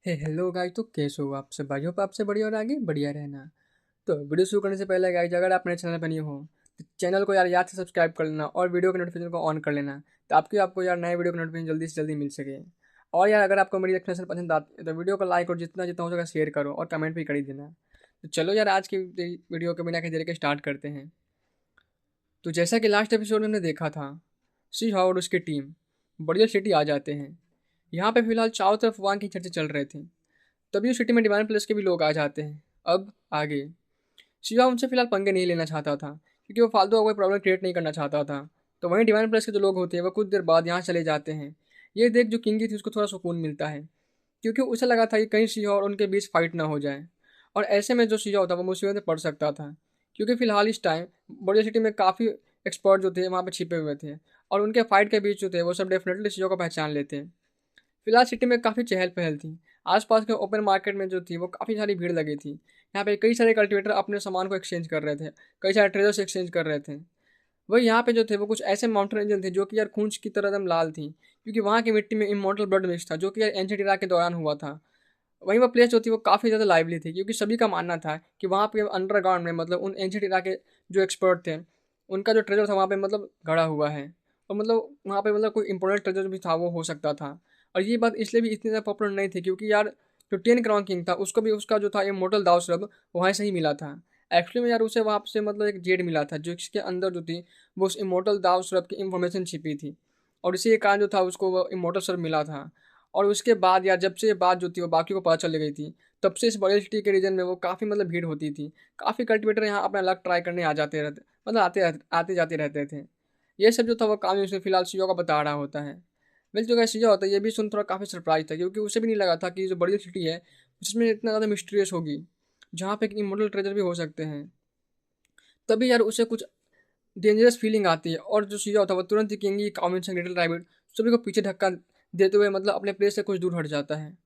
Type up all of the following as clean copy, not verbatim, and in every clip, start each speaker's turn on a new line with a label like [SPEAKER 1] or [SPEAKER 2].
[SPEAKER 1] Hello guys. तो कैसे हो आप सब भाई? होप आपसे बढ़िया और आगे बढ़िया रहना। तो वीडियो शुरू करने से पहले गाइस, अगर आप मेरे चैनल पर नहीं हो तो चैनल को यार याद से सब्सक्राइब कर लेना और वीडियो के नोटिफिकेशन को ऑन कर लेना, ताकि आपको यार नए वीडियो के नोटिफिकेशन जल्दी से जल्दी मिल सके। और यार अगर आपको मेरी एक्सप्लेनेशन पसंद आती है तो वीडियो को लाइक और जितना जितना हो सके शेयर करो और कमेंट भी कर ही देना। तो चलो यार, आज की वीडियो को बिना किसी देरी के स्टार्ट करते हैं। तो जैसा कि लास्ट एपिसोड में हमने देखा था, सी हाउ और उसकी टीम बड़िया सिटी आ जाते हैं। यहाँ पे फिलहाल चारों तरफ वहाँ की चर्चे चल रहे थे। तभी उस सिटी में डिवाइन प्लस के भी लोग आ जाते हैं। अब आगे शिवा उनसे फिलहाल पंगे नहीं लेना चाहता था, क्योंकि वो फालतू का कोई प्रॉब्लम क्रिएट नहीं करना चाहता था। तो वहीं डिवाइन प्लस के जो लोग होते हैं वो कुछ देर बाद यहाँ चले जाते हैं। ये देख जो किंगी थी उसको थोड़ा सुकून मिलता है, क्योंकि उसे लगा था कि कहीं शिवा और उनके बीच फाइट ना हो जाए। और ऐसे में जो शिवा होता वो मुसीबत में पड़ सकता था, क्योंकि फिलहाल इस टाइम बड़ी सिटी में काफ़ी एक्सपर्ट जो थे वहाँ पे छिपे हुए थे। और उनके फाइट के बीच जो थे वो सब डेफिनेटली शिवा को पहचान लेते हैं। फिलहाल सिटी में काफ़ी चहल पहल थी। आसपास के ओपन मार्केट में जो थी वो काफ़ी सारी भीड़ लगी थी। यहाँ पे कई सारे कल्टिवेटर अपने सामान को एक्सचेंज कर रहे थे, कई सारे ट्रेजर्स एक्सचेंज कर रहे थे। वही यहाँ पे जो थे वो कुछ ऐसे माउंटेन रेंजर थे जो कि यार खूंच की तरह एकदम लाल थी, क्योंकि वहाँ की मिट्टी में इमॉर्टल ब्लड मिक्स था, जो कि यार एंशिएंट इरा के दौरान हुआ था। वहीं वो प्लेस जो थी वो काफ़ी ज़्यादा लाइवली थी, क्योंकि सभी का मानना था कि वहाँ पे अंडरग्राउंड में मतलब उन एंशिएंट इरा के जो एक्सपर्ट थे उनका जो ट्रेजर था वहाँ पे मतलब गड़ा हुआ है। और मतलब वहाँ पे मतलब कोई इंपॉर्टेंट ट्रेजर भी था वो हो सकता था। और ये बात इसलिए भी इतनी ज़्यादा पॉपुलर नहीं थी, क्योंकि यार जो 10 क्राउन किंग था उसको भी उसका जो था इमॉर्टल दावश्रब वहाँ से ही मिला था। एक्चुअली में यार उसे वहाँ से मतलब एक जेड मिला था, जो इसके अंदर जो थी वो उस इमॉर्टल दावश्रब की इंफॉर्मेशन छिपी थी। और इसी के कारण जो था उसको वो इमॉर्टल सर्ब मिला था। और उसके बाद यार जब से ये बात जो थी वो बाकी को पता चल गई थी, तब से इस बड़े सिटी के रीजन में वो काफ़ी मतलब भीड़ होती थी। काफ़ी कल्टिवेटर यहाँ अपना लक ट्राई करने आ जाते रहते, मतलब आते जाते रहते थे। ये सब जो था वो काम उसे फिलहाल सीईओ का बता रहा होता है। वेल जो सीईओ होता है ये भी सुन थोड़ा काफ़ी सरप्राइज था, क्योंकि उसे भी नहीं लगा था कि जो बड़ी सिटी है उसमें इतना ज़्यादा मिस्टीरियस होगी, जहाँ पे इमॉर्टल ट्रेजर भी हो सकते हैं। तभी यार उसे कुछ डेंजरस फीलिंग आती है, और जो सीईओ होता है वो तुरंत ही किंग कॉमिन से लिटिल रैबिट सभी को पीछे धक्का देते हुए मतलब अपने प्लेस से कुछ दूर हट जाता है।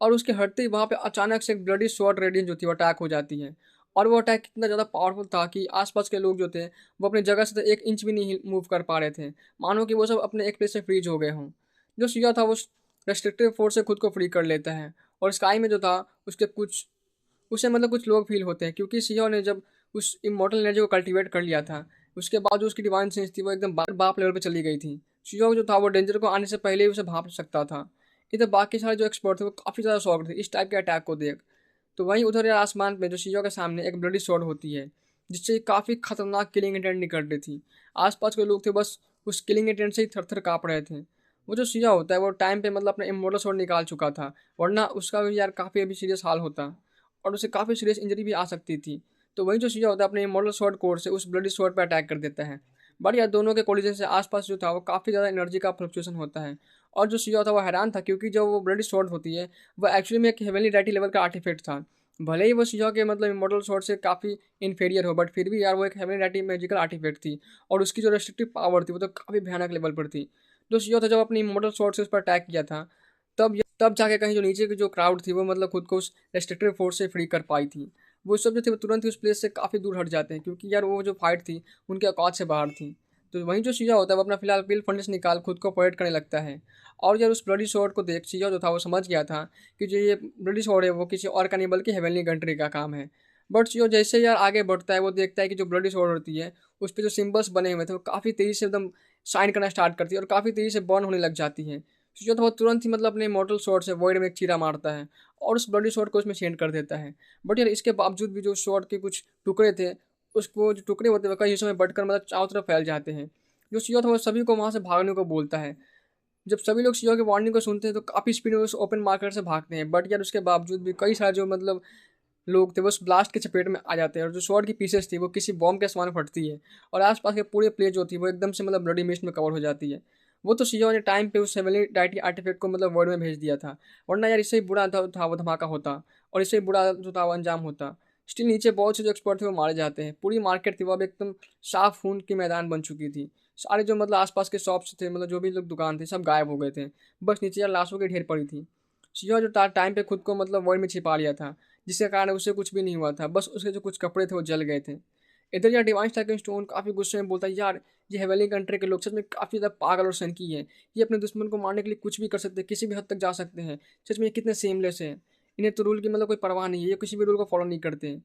[SPEAKER 1] और उसके हटते ही वहाँ पे अचानक से एक ब्लडी शॉर्ट रेडियन जो थी वो अटैक हो जाती है। और वो अटैक इतना ज़्यादा पावरफुल था कि आसपास के लोग जो थे वो अपनी जगह से तो 1 इंच भी नहीं मूव कर पा रहे थे, मानो कि वो सब अपने एक प्लेस से फ्रीज हो गए हों। जो सीईओ था वो रेस्ट्रिक्टिव फोर्स से खुद को फ्री कर लेता है। और स्काई में जो था उसके कुछ उसे मतलब कुछ लोग फील होते हैं, क्योंकि सीईओ ने जब उस इमॉर्टल एनर्जी को कल्टीवेट कर लिया था उसके बाद जो उसकी डिवाइन सेंस थी वो एकदम बाप लेवल पे चली गई थी। सीईओ जो था वो डेंजर को आने से पहले ही उसे भाप सकता था। इधर बाकी सारे जो एक्सपर्ट थे वो काफ़ी ज़्यादा शॉक थे इस टाइप के अटैक को देख। तो वहीं उधर यार आसमान में जो सीईओ के सामने एक ब्लडी शॉट होती है, जिससे काफ़ी खतरनाक किलिंग इंटेंट निकल रही थी। आसपास के लोग थे बस उस किलिंग इंटेंट से ही थर थर काँप रहे थे। वो जो सीईओ होता है वो टाइम पे मतलब अपना इमोर्टल शॉट निकाल चुका था, वरना उसका भी यार काफ़ी अभी सीरियस हाल होता और उसे काफ़ी सीरियस इंजरी भी आ सकती थी। तो वही जो सीईओ होता है अपने इमॉर्टल स्वॉर्ड कोर से उस ब्लडी स्वॉर्ड पर अटैक कर देता है। बट यार दोनों के कोलिजन से आसपास जो था वो काफ़ी ज़्यादा एनर्जी का फ्लक्चुएशन होता है। और जो सीईओ था वो हैरान था, क्योंकि जो वो ब्लडी स्वॉर्ड होती है वो एक्चुअली में एक हेवनली डेटी लेवल का आर्टिफैक्ट था। भले ही वो सीईओ के मतलब इमॉर्टल स्वॉर्ड से काफ़ी इन्फीरियर हो, बट फिर भी यार वो एक हेवनली डेटी मैजिकल आर्टिफैक्ट थी। और उसकी जो रेस्ट्रिक्टिव पावर थी वो तो काफ़ी भयानक लेवल पर थी। जो सीईओ था जब अपनी इमॉर्टल स्वॉर्ड से उस पर अटैक किया था, तब जाके कहीं जो नीचे की जो क्राउड थी वो मतलब खुद को उस रेस्ट्रिक्टेड फोर्स से फ्री कर पाई थी। वो सब जो थे वो तुरंत ही उस प्लेस से काफ़ी दूर हट जाते हैं, क्योंकि यार वो जो फाइट थी उनके औकात से बाहर थी। तो वहीं जो सीजा होता है वो अपना फिलहाल पिल फंडिस निकाल खुद को पॉइंट करने लगता है। और यार उस ब्लडी शॉट को देख सीजा जो था वो समझ गया था कि जो ये ब्लडी शॉट है वो किसी और का नहीं बल्कि हेवनली कंट्री का काम है। बट सीओ जैसे यार आगे बढ़ता है वो देखता है कि जो ब्लडी शॉट होती है उस पर जो सिम्बल्स बने हुए थे वो काफ़ी तेज़ी से एकदम शाइन करना स्टार्ट करती है और काफ़ी तेज़ी से बर्न होने लग जाती है। सीओ तो वो तुरंत ही मतलब अपने मॉडल शॉट से वॉइड में एक चीरा मारता है और उस ब्लडी शॉट को उसमें सेंड कर देता है। बट यार इसके बावजूद भी जो शॉट के कुछ टुकड़े थे, उसको जो टुकड़े होते हैं वो कई हिस्सों में बंटकर मतलब चारों तरफ फैल जाते हैं। जो सीओ था वो सभी को वहाँ से भागने को बोलता है। जब सभी लोग सीओ की वार्निंग को सुनते हैं तो काफ़ी स्पीड में उस ओपन मार्केट से भागते हैं, बट यार उसके बावजूद भी कई सारे जो मतलब लोग थे वो उस ब्लास्ट के चपेट में आ जाते हैं और जो स्वॉर्ड की पीसेस थी वो किसी बॉम्ब के समान फटती है और आसपास के पूरे प्लेस जो थी वो एकदम से मतलब ब्लडी मिस्ट में कवर हो जाती है। वो तो सीईओ ने टाइम पे उस हेवनली डाइटी आर्टिफैक्ट को मतलब वर्ल्ड में भेज दिया था, वरना यार इससे ही बुरा था वो धमाका होता और इससे ही बुरा जो था वो अंजाम होता। स्टिल नीचे बहुत से जो एक्सपर्ट थे वो मारे जाते हैं। पूरी मार्केट थी वो अब एकदम साफ खून की मैदान बन चुकी थी। सारे जो मतलब आसपास के शॉप्स थे मतलब जो भी लोग दुकान थे सब गायब हो गए थे। बस नीचे यार लाशों की ढेर पड़ी थी। सीईओ जो टाइम पे खुद को मतलब वर्ल्ड में छिपा लिया था, जिसके कारण उसे कुछ भी नहीं हुआ था, बस उसके जो कुछ कपड़े थे वो जल गए थे। इधर यार डिवाइन स्ट्राइकिंग स्टोन काफ़ी गुस्से में बोलता है, यार ये हेवनली कंट्री के लोग सच में काफ़ी ज़्यादा पागल और सनकी है। ये अपने दुश्मन को मारने के लिए कुछ भी कर सकते हैं, किसी भी हद तक जा सकते हैं। सच में ये कितने सेमलेस है। इन्हें तो रूल की मतलब कोई परवाह नहीं है, ये किसी भी रूल को फॉलो नहीं करते।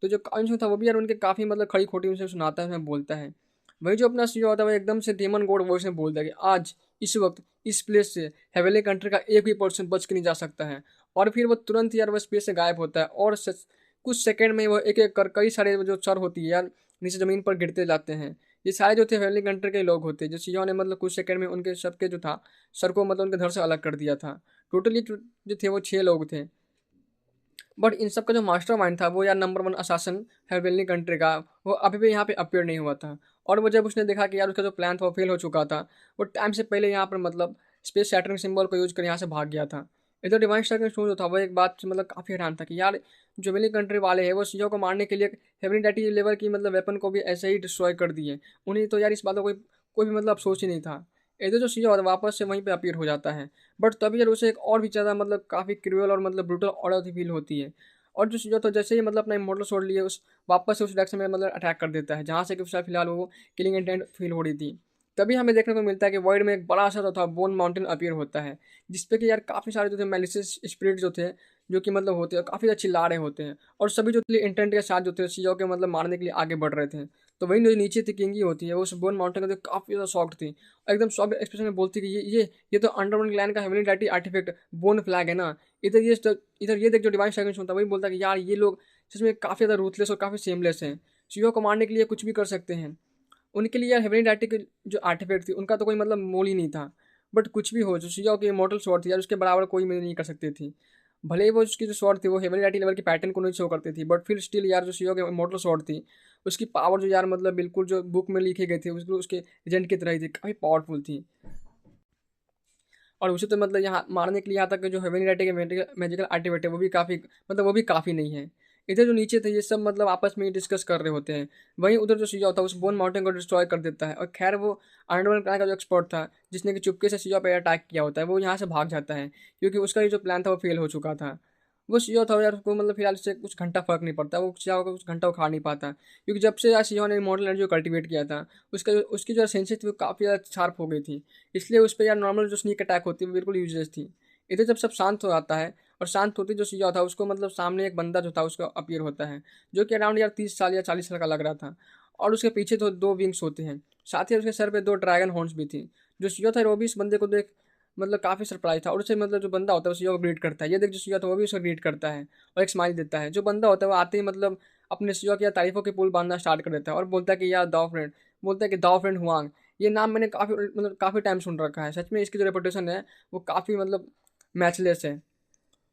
[SPEAKER 1] तो जो काउंस था वो भी यार उनके काफ़ी मतलब खड़ी खोटी उनसे सुनाता है, बोलता है। वही जो अपना सीईओ होता है वो एकदम से डेमन गॉड वॉइस में बोलता है कि आज इस वक्त इस प्लेस से हेवनली कंट्री का एक भी पर्सन बच के नहीं जा सकता है। और फिर वो तुरंत यार वो स्पेस से गायब होता है और कुछ सेकंड में वो एक एक कर कई सारे जो सर होती है यार नीचे ज़मीन पर गिरते जाते हैं। ये सारे जो थे हेवनली कंट्री के लोग होते हैं, जो सीईओ ने मतलब कुछ सेकंड में उनके सबके जो था सर को मतलब उनके घर से अलग कर दिया था। टोटली जो थे वो 6 लोग थे। बट इन सब का जो मास्टरमाइंड था वो यार नंबर वन असासन हेवनली कंट्री का, वो अभी भी यहाँ पे अपीयर नहीं हुआ था। और वो जब उसने देखा कि यार उसका जो प्लान था वो फेल हो चुका था, वो टाइम से पहले यहाँ पर मतलब स्पेस सैटर्न सिंबल को यूज कर यहाँ से भाग गया था। इधर डिवाइन स्टार का जो था वो एक बात से मतलब काफ़ी हैरान था कि यार जो हेवनली कंट्री वाले हैं वो सीईओ को मारने के लिए हेवनली डैटी लेवल की मतलब वेपन को भी ऐसे ही डिस्ट्रॉय कर दिए। उन्हें तो यार इस बात का कोई कोई भी मतलब अफसोस ही नहीं था। इधर जो सीईओ वापस से वहीं पे अपीयर हो जाता है। बट तभी यार उसे एक और भी ज़्यादा मतलब काफ़ी क्रूअल और मतलब ब्रूटल ऑर्डर फील होती है। और जो सीजर तो जैसे ही मतलब अपना इमोर्टल स्वॉर्ड लिए उस वापस से उस डायरेक्शन में मतलब अटैक कर देता है जहाँ से कि उसका फिलहाल वो किलिंग इंटेंट फील हो रही थी। तभी हमें देखने को मिलता है कि वर्ल्ड में एक बड़ा सा जो था बोन माउंटेन अपीयर होता है, जिसपे कि यार काफ़ी सारे जो थे मेलिशियस स्पिरिट जो थे, जो कि मतलब होते हैं काफ़ी अच्छी ला रहे होते हैं। और सभी जो इंटेंट के साथ जो थे सीजर के मतलब मारने के लिए आगे बढ़ रहे थे। तो वही जो नीचे थी किंगी होती है वो उस बोन माउंटेन को काफ़ी ज़्यादा शॉक्ड थी और एकदम शॉक एक्सप्रेशन में बोलती कि ये तो अंडरवर्ल्ड क्लैन का हेवनली डैटी आर्टिफैक्ट बोन फ्लैग है ना। इधर ये इधर ये देख जो डिवाइन स्ट्राइकिंग होता है वही बोलता है कि यार ये लोग सच में काफ़ी ज़्यादा रूथलेस और काफ़ी सेमलेस हैं। सीईओ को मारने के लिए कुछ भी कर सकते हैं। उनके लिए यार हेवनली डैटी के जो आर्टिफैक्ट थी उनका तो कोई मतलब मोल ही नहीं था। बट कुछ भी हो जो सीईओ की इमॉर्टल स्वॉर्ड थी यार उसके बराबर कोई मेरे नहीं कर सकती थी। भले ही वो उसकी जो स्वॉर्ड थी वो हेवनली डैटी लेवल की पैटर्न को नहीं शो करती थी, बट फिर स्टिल यार जो सीईओ की इमॉर्टल स्वॉर्ड थी उसकी पावर जो यार मतलब बिल्कुल जो बुक में लिखे गए थे उसके एजेंट की तरह ही थी, काफ़ी पावरफुल थी। और उसे तो मतलब यहाँ मारने के लिए यहाँ तक कि जो हेवनली डैटी के मैजिकल आर्टिफैक्ट है वो भी काफ़ी मतलब वो भी काफ़ी नहीं है। इधर जो नीचे थे ये सब मतलब आपस में ही डिस्कस कर रहे होते हैं। वहीं उधर जो सीजा होता है उस बोन माउंटेन को डिस्ट्रॉय कर देता है। और खैर वो अंडरवर्ल्ड क्लैन का जो एक्सपर्ट था जिसने कि चुपके से सीजा पे अटैक किया होता है वो यहाँ से भाग जाता है, क्योंकि उसका ये जो प्लान था वो फेल हो चुका था। वो सीजा था यार उसको मतलब फिलहाल इससे कुछ घंटा फर्क नहीं पड़ता, वो सीजा को कुछ घंटा उखाड़ नहीं पाता, क्योंकि जब से यार सीजा ने मॉडल एनर्जी को कल्टिवेट किया था उसकी जो सेंसेस थी वो काफ़ी ज़्यादा शार्प हो गई थी। इसलिए उस पर यार नॉर्मल जो स्नीक अटैक होती है वो बिल्कुल यूजलेस थी। इधर जब सब शांत हो जाता है और शांत होते जो सीजा था उसको मतलब सामने एक बंदा जो था उसका अपीयर होता है, जो कि अराउंड यार 30 साल या 40 साल का लग रहा था। और उसके पीछे तो दो विंग्स होते हैं, साथ ही उसके सर पे दो ड्रैगन हॉर्न्स भी थी। जो सीजा था वो भी इस बंदे को देख मतलब काफ़ी सरप्राइज था और उसे मतलब जो बंदा होता है वो सीजा को ग्रीट करता है। ये देख जो सीजा था वो भी उसे ग्रीट करता है और एक स्माइल देता है। जो बंदा होता है वो आते ही मतलब अपने सीजा की तारीफों के पुल बांधना स्टार्ट कर देता है और बोलता है कि यार दाओ फ्रेंड, बोलता है कि दाओ फ्रेंड हुआंग, ये नाम मैंने काफ़ी टाइम सुन रखा है। सच में इसकी जो रेपुटेशन है वो काफ़ी मतलब मैचलेस है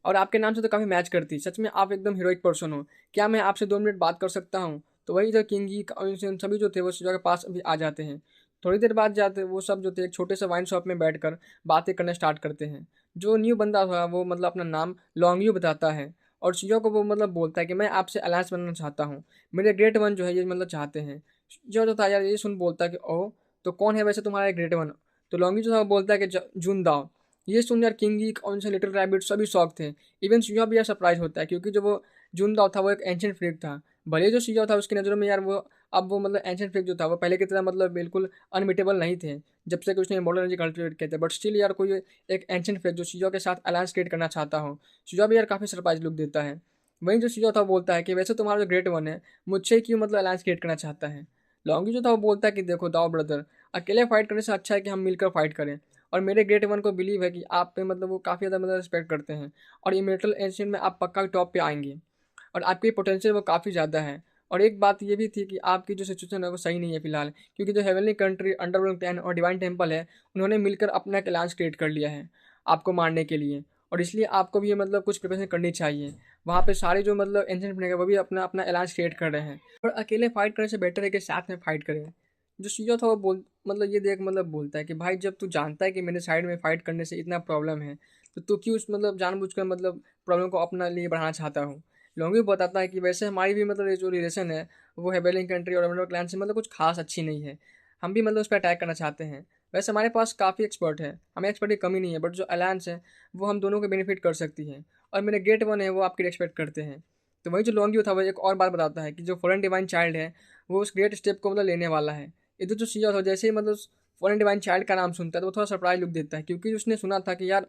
[SPEAKER 1] और आपके नाम से तो काफ़ी मैच करती। सच में आप एकदम हीरोइक पर्सन हो, क्या मैं आपसे 2 मिनट बात कर सकता हूँ? तो वही जो किंगी सभी जो थे वो शिवा के पास भी आ जाते हैं। थोड़ी देर बाद जाते वो सब जो थे एक छोटे से वाइन शॉप में बैठकर बातें करना स्टार्ट करते हैं। जो न्यू बंदा था वो मतलब अपना नाम लॉन्ग यू बताता है और शिवा को वो मतलब बोलता है कि मैं आपसे अलायंस बनना चाहता हूँ, मेरे ग्रेट वन जो है ये मतलब चाहते हैं। जो था यार ये सुन बोलता है कि ओह, तो कौन है वैसे तुम्हारा ग्रेट वन? तो लॉन्ग यू जो था वो बोलता है कि जून दाओ। ये सुन यार किंगी और से लिटिल रैबिट सभी शौक थे। इवन शिया भी यार सरप्राइज होता है, क्योंकि जो वो जुनदाओ था वो एक एंशिएंट फ्रीक था। भले जो शिया था उसकी नज़रों में यार वो अब वो मतलब एंशिएंट फ्रीक जो था वो पहले की तरह मतलब बिल्कुल अनमिटेबल नहीं थे जब से कि उसने मॉडर्न एनर्जी कल्टिवेट किए थे। बट स्टिल यार कोई एक एंशिएंट फ्रीक जो शिया के साथ अलायंस क्रिएट करना चाहता हो, शिया भी यार काफ़ी सरप्राइज लुक देता है। वहीं जो शिया था वो बोलता है कि वैसे तुम्हारा जो ग्रेट वन है मुझसे क्यों मतलब अलायंस क्रिएट करना चाहता है। लॉन्गी जो था वो बोलता है कि देखो दाओ ब्रदर, अकेले फाइट करने से अच्छा है कि हम मिलकर फाइट करें। और मेरे ग्रेट वन को बिलीव है कि आप पे मतलब वो काफ़ी ज़्यादा मतलब रिस्पेक्ट करते हैं और इमर्टल एशियन में आप पक्का टॉप पे आएंगे और आपकी पोटेंशियल वो काफ़ी ज़्यादा है। और एक बात ये भी थी कि आपकी जो सिचुएशन है वो सही नहीं है फिलहाल, क्योंकि जो हेवनली कंट्री, अंडरवर्ल्ड क्लैन और डिवाइन टेम्पल है उन्होंने मिलकर अपना एक अलायंस क्रिएट कर लिया है आपको मारने के लिए। और इसलिए आपको भी ये मतलब कुछ प्रिपरेशन करनी चाहिए। वहाँ पे सारे जो मतलब एंशिएंट बनेंगे वो भी अपना अपना अलायंस क्रिएट कर रहे हैं और अकेले फाइट करने से बेटर है कि साथ में फाइट करें। जो सीजो था वो मतलब ये देख मतलब बोलता है कि भाई जब तू जानता है कि मेरे साइड में फाइट करने से इतना प्रॉब्लम है तो तू क्यों मतलब जानबूझकर मतलब प्रॉब्लम को अपना लिए बढ़ाना चाहता हूँ। लॉन्गी बताता है कि वैसे हमारी भी मतलब ये जो रिलेशन है वो हेबेलिंग कंट्री और एमरल्ड क्लैन से मतलब कुछ खास अच्छी नहीं है। हम भी मतलब उस पर अटैक करना चाहते हैं। वैसे हमारे पास काफ़ी एक्सपर्ट है, हमें एक्सपर्ट की कमी नहीं है, बट जो अलायंस है वो हम दोनों को बेनिफिट कर सकती है और मेरे गेट वन है वो आपकी रिस्पेक्ट करते हैं। तो वहीं जो लॉन्ग यू था वो एक और बात बताता है कि जो फॉरेन डिवाइन चाइल्ड है वो उस ग्रेट स्टेप को मतलब लेने वाला है। इधर जो सीओ था जैसे ही मतलब फॉरेन डिवाइन चाइल्ड का नाम सुनता है तो वो थोड़ा सरप्राइज लुक देता है, क्योंकि उसने सुना था कि यार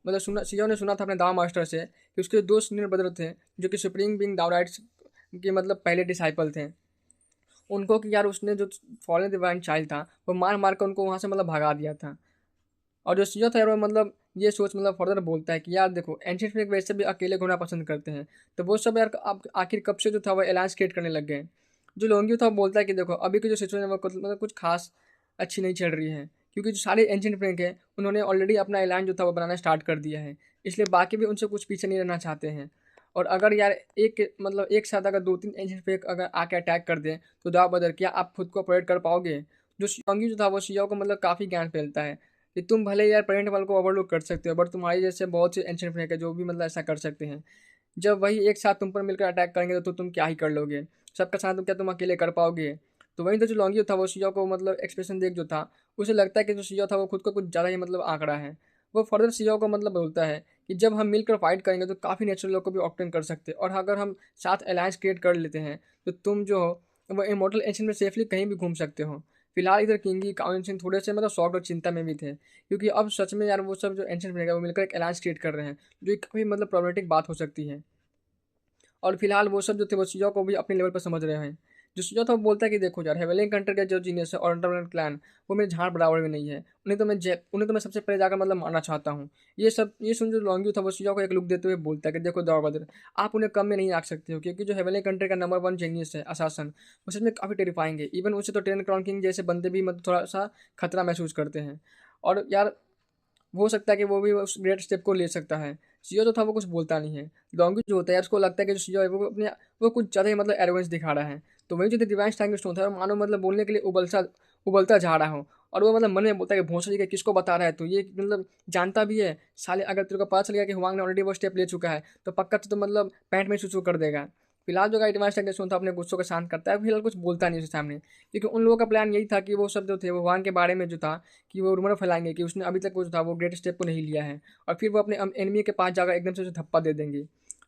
[SPEAKER 1] मतलब सुना सीओ ने सुना था अपने दाव मास्टर से कि उसके दो सीनियर ब्रदर थे जो कि सुप्रीम बिंग दावराइट्स के मतलब पहले डिसाइपल थे। उनको कि यार उसने जो फॉरेन डिवाइन चाइल्ड था वो मार मार कर उनको वहाँ से मतलब भगा दिया था। और जो सीओ था वो मतलब ये सोच मतलब फर्दर बोलता है कि यार देखो एंशिएंट फेक वैसे भी अकेले घूमना पसंद करते हैं, तो वो सब यार अब आखिर कब से जो था वो अलायंस क्रिएट करने लग गए। जो लोंगियो था वो बोलता है कि देखो अभी की जो सिचुएशन है वो मतलब कुछ खास अच्छी नहीं चल रही है, क्योंकि जो सारे एंशिएंट फेक है उन्होंने ऑलरेडी अपना अलायंस जो था वो बनाना स्टार्ट कर दिया है, इसलिए बाकी भी उनसे कुछ पीछे नहीं रहना चाहते हैं। और अगर यार एक मतलब एक साथ अगर दो तीन एंशिएंट फेक अगर आके अटैक कर दें तो दाव बदर क्या आप खुद को अवॉइड कर पाओगे। जो शियोंगी जो था वो शियो को मतलब काफ़ी ज्ञान फैलता है कि तुम भले यार प्रेजेंट वर्ल्ड को ओवरलुक कर सकते हो, बट तुम्हारी जैसे बहुत से एंशिएंट फेक है जो भी मतलब ऐसा कर सकते हैं। जब वही एक साथ तुम पर मिलकर अटैक करेंगे तो तुम क्या ही कर लोगे, सबका साथ तो क्या तुम अकेले कर पाओगे। तो वहीं तो जो लॉन्गियो था वो शियो को मतलब एक्सप्रेशन देख जो था उसे लगता है कि जो शियो था वो खुद को कुछ ज़्यादा ही मतलब आंकड़ा है। वो फर्दर शियो को मतलब बोलता है कि जब हम मिलकर फाइट करेंगे तो काफ़ी नेचुरल लोग को भी ऑप्टेन कर सकते हैं, और अगर हम साथ अलायंस क्रिएट कर लेते हैं तो तुम जो हो वो इमोर्टल एंशिएंट में सेफली कहीं भी घूम सकते हो। फिलहाल इधर किंगी काउंसिल सिंह थोड़े से मतलब शॉक्ड और चिंता में भी थे, क्योंकि अब सच में यार वो सब जो एंशिएंट बनेगा वो मिलकर एक अलायंस क्रिएट कर रहे हैं, जो एक काफ़ी मतलब प्रॉब्लमेटिक बात हो सकती है। और फिलहाल वो सब जो थे वो चीज़ों को भी अपने लेवल पर समझ रहे हैं। जो चीज़ों था वो बोलता है कि देखो यार हेवलिंग कंट्री का जो जीनियस है और अंडरवर्ल्ड क्लैन वो मेरे झाड़ बराबर में नहीं है, उन्हें तो मैं सबसे पहले जाकर मतलब मारना चाहता हूँ। ये सुन जो लॉन्ग्यू था वो चीज़ों को एक लुक देते हुए बोलता है कि देखो दौड़बदर, आप उन्हें कम में नहीं रख सकते हो, क्योंकि जो हेवलिंग कंट्री का नंबर वन जीनियस है असासन वो सच में काफ़ी टेरिफाइंग है। इवन उसे तो टेन क्राउन किंग जैसे बंदे भी मतलब थोड़ा सा खतरा महसूस करते हैं। और यार हो सकता है कि वो भी उस ग्रेट स्टेप को ले सकता है। सीओ जो था वो कुछ बोलता नहीं है। डोंगी जो होता है उसको लगता है कि जो सीओ है वो कुछ ज़्यादा ही मतलब एरोगेंस दिखा रहा है। तो वही जो डिवाइन स्ट्राइकिंग स्टोन था वो मानो मतलब बोलने के लिए उबलता जा रहा हो, और वो मतलब मन में बोलता है कि भोंसले के किसको बता रहा है, तो ये मतलब जानता भी है साले, अगर तेरे को पता चल गया कि हुआंग ने ऑलरेडी वो स्टेप ले चुका है तो पक्का तो मतलब पैंट में चूचू कर देगा। फिलहाल जो डिवाइन स्ट्राइकिंग स्टोन था अपने गुस्सों को शांत करता है, फिलहाल कुछ बोलता नहीं उसके सामने, क्योंकि उन लोगों का प्लान यही था कि वो सब जो थे वो हुआंग के बारे में जो था कि वो रूमर फैलाएंगे कि उसने अभी तक वो जो था वो ग्रेट स्टेप को नहीं लिया है, और फिर वो अपने एनिमी के पास जाकर एकदम से उसे धप्पा दे देंगे।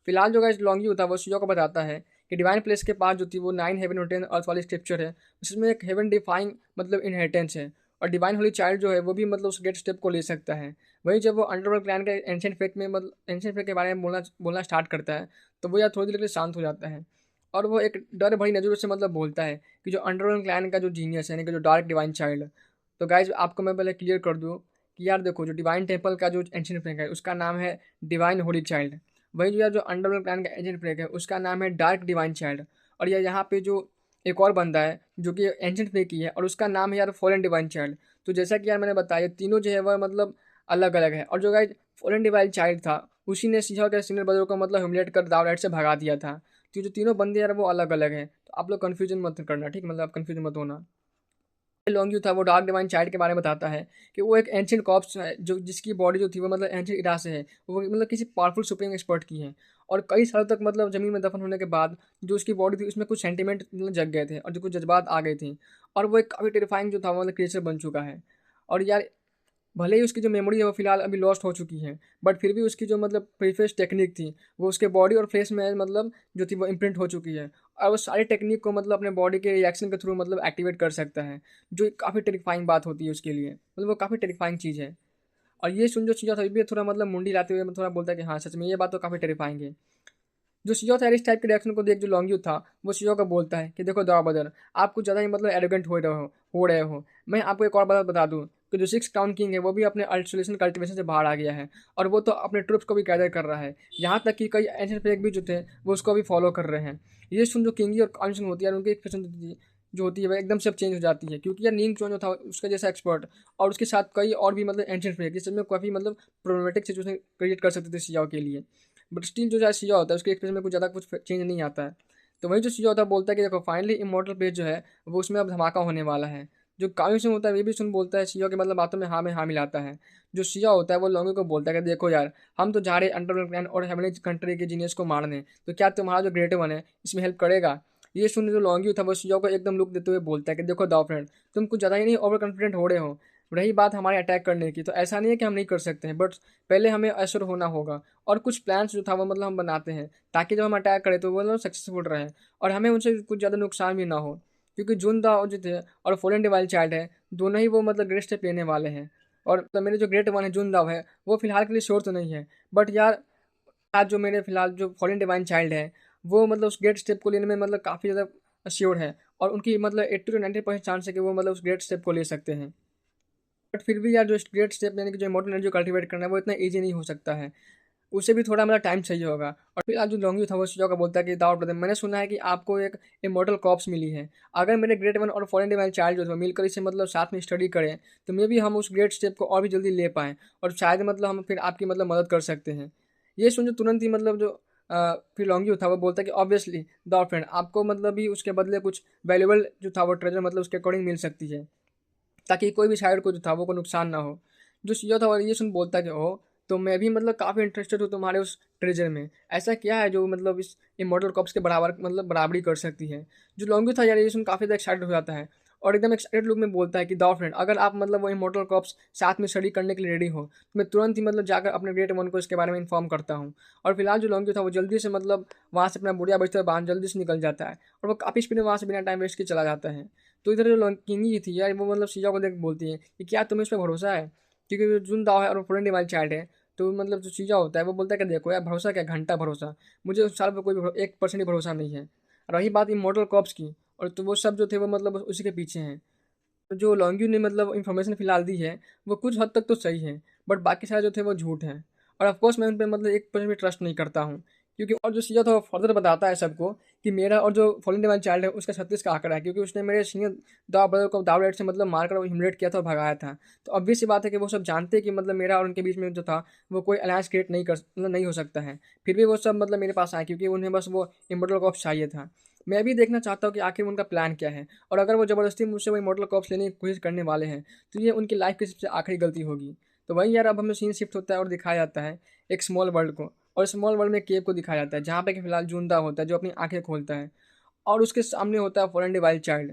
[SPEAKER 1] फिलहाल जो गाइस लॉन्गी था वो शियो को बताता है कि डिवाइन प्लेस के पास जो थी वो 9 हेवन और 10 अर्थ वाली स्क्रिप्चर है, जिसमें एक हेवन डिफाइंग मतलब इनहेरिटेंस है, और डिवाइन होली चाइल्ड जो है वो भी मतलब उस ग्रेट स्टेप को ले सकता है। वहीं जब वो अंडरवर्ल्ड क्लैन के एंशिएंट फेक में मतलब एंशिएंट फेक के बारे में बोलना बोलना स्टार्ट करता है तो वो यार थोड़ी देर के लिए शांत हो जाता है, और वो एक डर भरी नज़रों से मतलब बोलता है कि जो अंडरवर्ल्ड क्लैन का जो जीनियस है यानी कि जो डार्क डिवाइन चाइल्ड। तो गाइज आपको मैं पहले क्लियर कर दूँ कि यार देखो जो डिवाइन टेम्पल का जो एंशिएंट फ्रेग है उसका नाम है डिवाइन होली चाइल्ड। वही जो यार जो अंडरवर्ल्ड प्लान का एंशिएंट फ्रेग है उसका नाम है डार्क डिवाइन चाइल्ड। और यार यहाँ पे जो एक और बंदा है जो कि एंशिएंट फ्रेग की है और उसका नाम है यार फॉरेन डिवाइन चाइल्ड। तो जैसा कि यार मैंने बताया तीनों जो है वह मतलब अलग अलग है, और जो गाइज फॉरेन डिवाइन चाइल्ड था उसी ने सीहा के सीनियर ब्रदर को मतलब ह्यूमिलेट कर दावराइट से भगा दिया था। तो जो तीनों बंदे यार वो अलग अलग हैं, तो आप लोग कन्फ्यूजन मत करना, ठीक, मतलब आप कन्फ्यूजन मत होना। लॉन्ग यू था वो डार्क डिवाइन चाइल्ड के बारे में बताता है कि वो एक एंशिएंट कॉप्स है जो जिसकी बॉडी जो थी वो मतलब एंशिएंट इरा से है, वो मतलब किसी पावरफुल सुप्रीम एक्सपर्ट की है, और कई सालों तक मतलब ज़मीन में दफन होने के बाद जो उसकी बॉडी थी उसमें कुछ सेंटीमेंट मतलब जग गए थे और जो कुछ जज्बात आ गए थे, और वो एक काफ़ी टेरिफाइंग जो था वो मतलब क्रिएचर बन चुका है। और यार भले ही उसकी जो मेमोरी है वो फिलहाल अभी लॉस्ट हो चुकी है, बट फिर भी उसकी जो मतलब प्रीफेस टेक्निक थी वो उसके बॉडी और फेस में मतलब जो थी वो इम्प्रिंट हो चुकी है, और वो सारी टेक्निक को मतलब अपने बॉडी के रिएक्शन के थ्रू मतलब एक्टिवेट कर सकता है, जो एक काफ़ी टेरिफाइंग बात होती है उसके लिए, मतलब वो काफ़ी टेरिफाइंग चीज़ है। और ये सुन जो चीज़ था ये भी थोड़ा मतलब मुंडी लाते हुए थोड़ा बोलता है कि हाँ सच में ये बात तो काफ़ी टेरिफाइंग है। जो सीओ था इस टाइप के रिएक्शन को देख जो लॉन्ग यू था वो सीओ को बोलता है कि देखो दावा आप कुछ ज़्यादा ही मतलब एरोगेंट हो रहे हो। मैं आपको एक और बात बता दूं कि जो सिक्स टाउन किंग है वो भी अपने आइसोलेशन कल्टिवेशन से बाहर आ गया है, और वो तो अपने ट्रुप्स को भी गैदर कर रहा है, यहाँ तक कि कई एंशिएंट फेक भी जो थे वो उसको भी फॉलो कर रहे हैं। ये सुन जो किंगी और कॉन्शन होती है उनकी एक्सप्रेशन जो होती है वह एकदम से चेंज हो जाती है, क्योंकि यार नींग चोन जो था उसका जैसा एक्सपर्ट और उसके साथ कई और भी मतलब एंशिएंट फेक जिसमें काफ़ी मतलब प्रॉब्लमेटिक सिचुएशन क्रिएट कर सकते थे सीओ के लिए, बट स्टिल जो सीओ होता है उसके एक्सप्रेशन में कुछ ज़्यादा कुछ चेंज नहीं आता है। तो वही जो सीओ होता है बोलता है कि देखो फाइनली इमॉर्टल पेज जो है वो उसमें अब धमाका होने वाला है। जो काउंसिल होता है वे भी सुन बोलता है सीओ के मतलब बातों में हाँ मिलाता है। जो सीओ होता है वो लोगों को बोलता है कि देखो यार हम तो जा रहे हैं अंडरवर्ल्ड क्लैन और हेवनली कंट्री के जीनियस को मारने, तो क्या तुम्हारा जो ग्रेट वन है इसमें हेल्प करेगा। ये सुन जो लॉन्गी था वो सीओ को एकदम लुक देते हुए बोलता है कि देखो दाओ फ्रेंड, तुम कुछ ज़्यादा ही नहीं ओवर कॉन्फिडेंट हो रहे हो। रही बात हमारे अटैक करने की, तो ऐसा नहीं है कि हम नहीं कर सकते हैं, बट पहले हमें एश्योर होना होगा। और कुछ प्लान्स जो था वो मतलब हम बनाते हैं ताकि जब हम अटैक करें तो वो मतलब सक्सेसफुल रहे और हमें उनसे कुछ ज़्यादा नुकसान भी ना हो। क्योंकि जून दाओ जो थे और फॉरेन डिवाइल्ड चाइल्ड है, दोनों ही वो मतलब ग्रेट स्टेप लेने वाले हैं। और तो मेरे जो ग्रेट वन है जून दाव है, वो फिलहाल के लिए श्योर तो नहीं है, बट यार आज जो मेरे फिलहाल जो फॉरेन डिवाइन चाइल्ड है, वो मतलब उस ग्रेट स्टेप को लेने में मतलब काफ़ी ज़्यादा श्योर है। और उनकी मतलब 80 to 90% चांस है कि वो मतलब उस ग्रेट स्टेप को ले सकते हैं। बट फिर भी यार जो ग्रेट स्टेप यानी कि जो इमॉर्टल एनर्जी कल्टीवेट करना है वो इतना ईजी नहीं हो सकता है। उसे भी थोड़ा मतलब टाइम चाहिए होगा। और फिर आज जो लॉन्गी था वो सीजो का बोलता है कि दाऊद ब्रदर, मैंने सुना है कि आपको एक इमॉर्टल कॉप्स मिली है। अगर मेरे ग्रेट वन और फॉरेन डिवाइन चाइल्ड जो थे मिलकर इसे मतलब साथ में स्टडी करें तो मे भी हम उस ग्रेट स्टेप को और भी जल्दी ले पाएँ और शायद मतलब हम फिर आपकी मतलब मदद कर सकते हैं। ये सुन जो तुरंत ही मतलब जो फिर लॉन्गी था वो बोलता है कि ऑब्वियसली दाऊद फ्रेंड, आपको मतलब भी उसके बदले कुछ वैल्यूएबल जो था वो ट्रेजर मतलब उसके अकॉर्डिंग मिल सकती है, ताकि कोई भी साइड को जो था वो को नुकसान ना हो। जो सीईओ था वो ये सुन बोलता है कि ओह! तो मैं भी मतलब काफ़ी इंटरेस्टेड हूँ तुम्हारे उस ट्रेजर में। ऐसा क्या है जो मतलब इस इमॉर्टल कॉर्प्स के बराबर मतलब बराबरी कर सकती है? जो लोंगी था यार ये सुन काफ़ी ज़्यादा एक्साइटेड हो जाता है और एकदम एक्साइटेड लुक में बोलता है कि दाओ फ्रेंड, अगर आप मतलब वो इमॉर्टल कॉर्प्स साथ में स्टडी करने के लिए रेडी हो, तो मैं तुरंत ही मतलब जाकर अपने ग्रेट वन को इसके बारे में इन्फॉर्म करता हूँ। और फिलहाल जो लोंगी था वो जल्दी से मतलब वहाँ से अपना बुढ़िया बजते हुए बाहर जल्दी से निकल जाता है और वो काफ़ी स्पीड में वहाँ से बिना टाइम वेस्ट किए चला जाता है। तो इधर जो किंगी थी यार वो मतलब शीजा को देख बोलती है कि क्या तुम्हें इस पे भरोसा है? क्योंकि जो जुन दाओ है और फ्रेंड वाइल्ड चाइल्ड है, तो मतलब जो शीजा होता है वो बोलता है कि देखो यार, भरोसा क्या, घंटा भरोसा, मुझे उस साल पर कोई 1% ही भरोसा नहीं है। रही बात इमॉर्टल कॉप्स की, और तो वो सब जो थे वो मतलब उसी के पीछे हैं। तो जो लॉन्ग्यू ने मतलब इन्फॉर्मेशन फिलहाल दी है वो कुछ हद तक तो सही है, बट बाकी सारे जो थे वो झूठ हैं। और ऑफकोर्स मैं उन पर मतलब 1% भी ट्रस्ट नहीं करता हूँ। क्योंकि और जो सीधा था वो फर्दर बताता है सबको कि मेरा और जो फॉलन डिवाइन चाइल्ड है उसका 36 का आंकड़ा है, क्योंकि उसने मेरे सीनियर दाव ब्रदर को दाव रेड से मतलब मारकर ह्यूमिलेट किया था और भगाया था। तो ऑब्वियस सी बात है कि वो सब जानते हैं कि मतलब मेरा और उनके बीच में जो था वो कोई अलायंस क्रिएट नहीं कर मतलब नहीं हो सकता है। फिर भी वो सब मतलब मेरे पास आए क्योंकि उन्हें बस वो इमोर्टल कॉप्स चाहिए था। मैं भी देखना चाहता हूँ कि आखिर उनका प्लान क्या है, और अगर वो ज़बरदस्ती मुझसे वो इमॉर्टल कॉप्स लेने की कोशिश करने वाले हैं तो ये उनकी लाइफ की सबसे आखिरी गलती होगी। तो वहीं यार अब हमें सीन शिफ्ट होता है और दिखाया जाता है एक स्मॉल वर्ल्ड को, और स्मॉल वर्ल्ड में केव को दिखाया जाता है जहाँ पे कि फिलहाल जूनदा होता है जो अपनी आंखें खोलता है और उसके सामने होता है फॉरेन वाइल्ड चाइल्ड।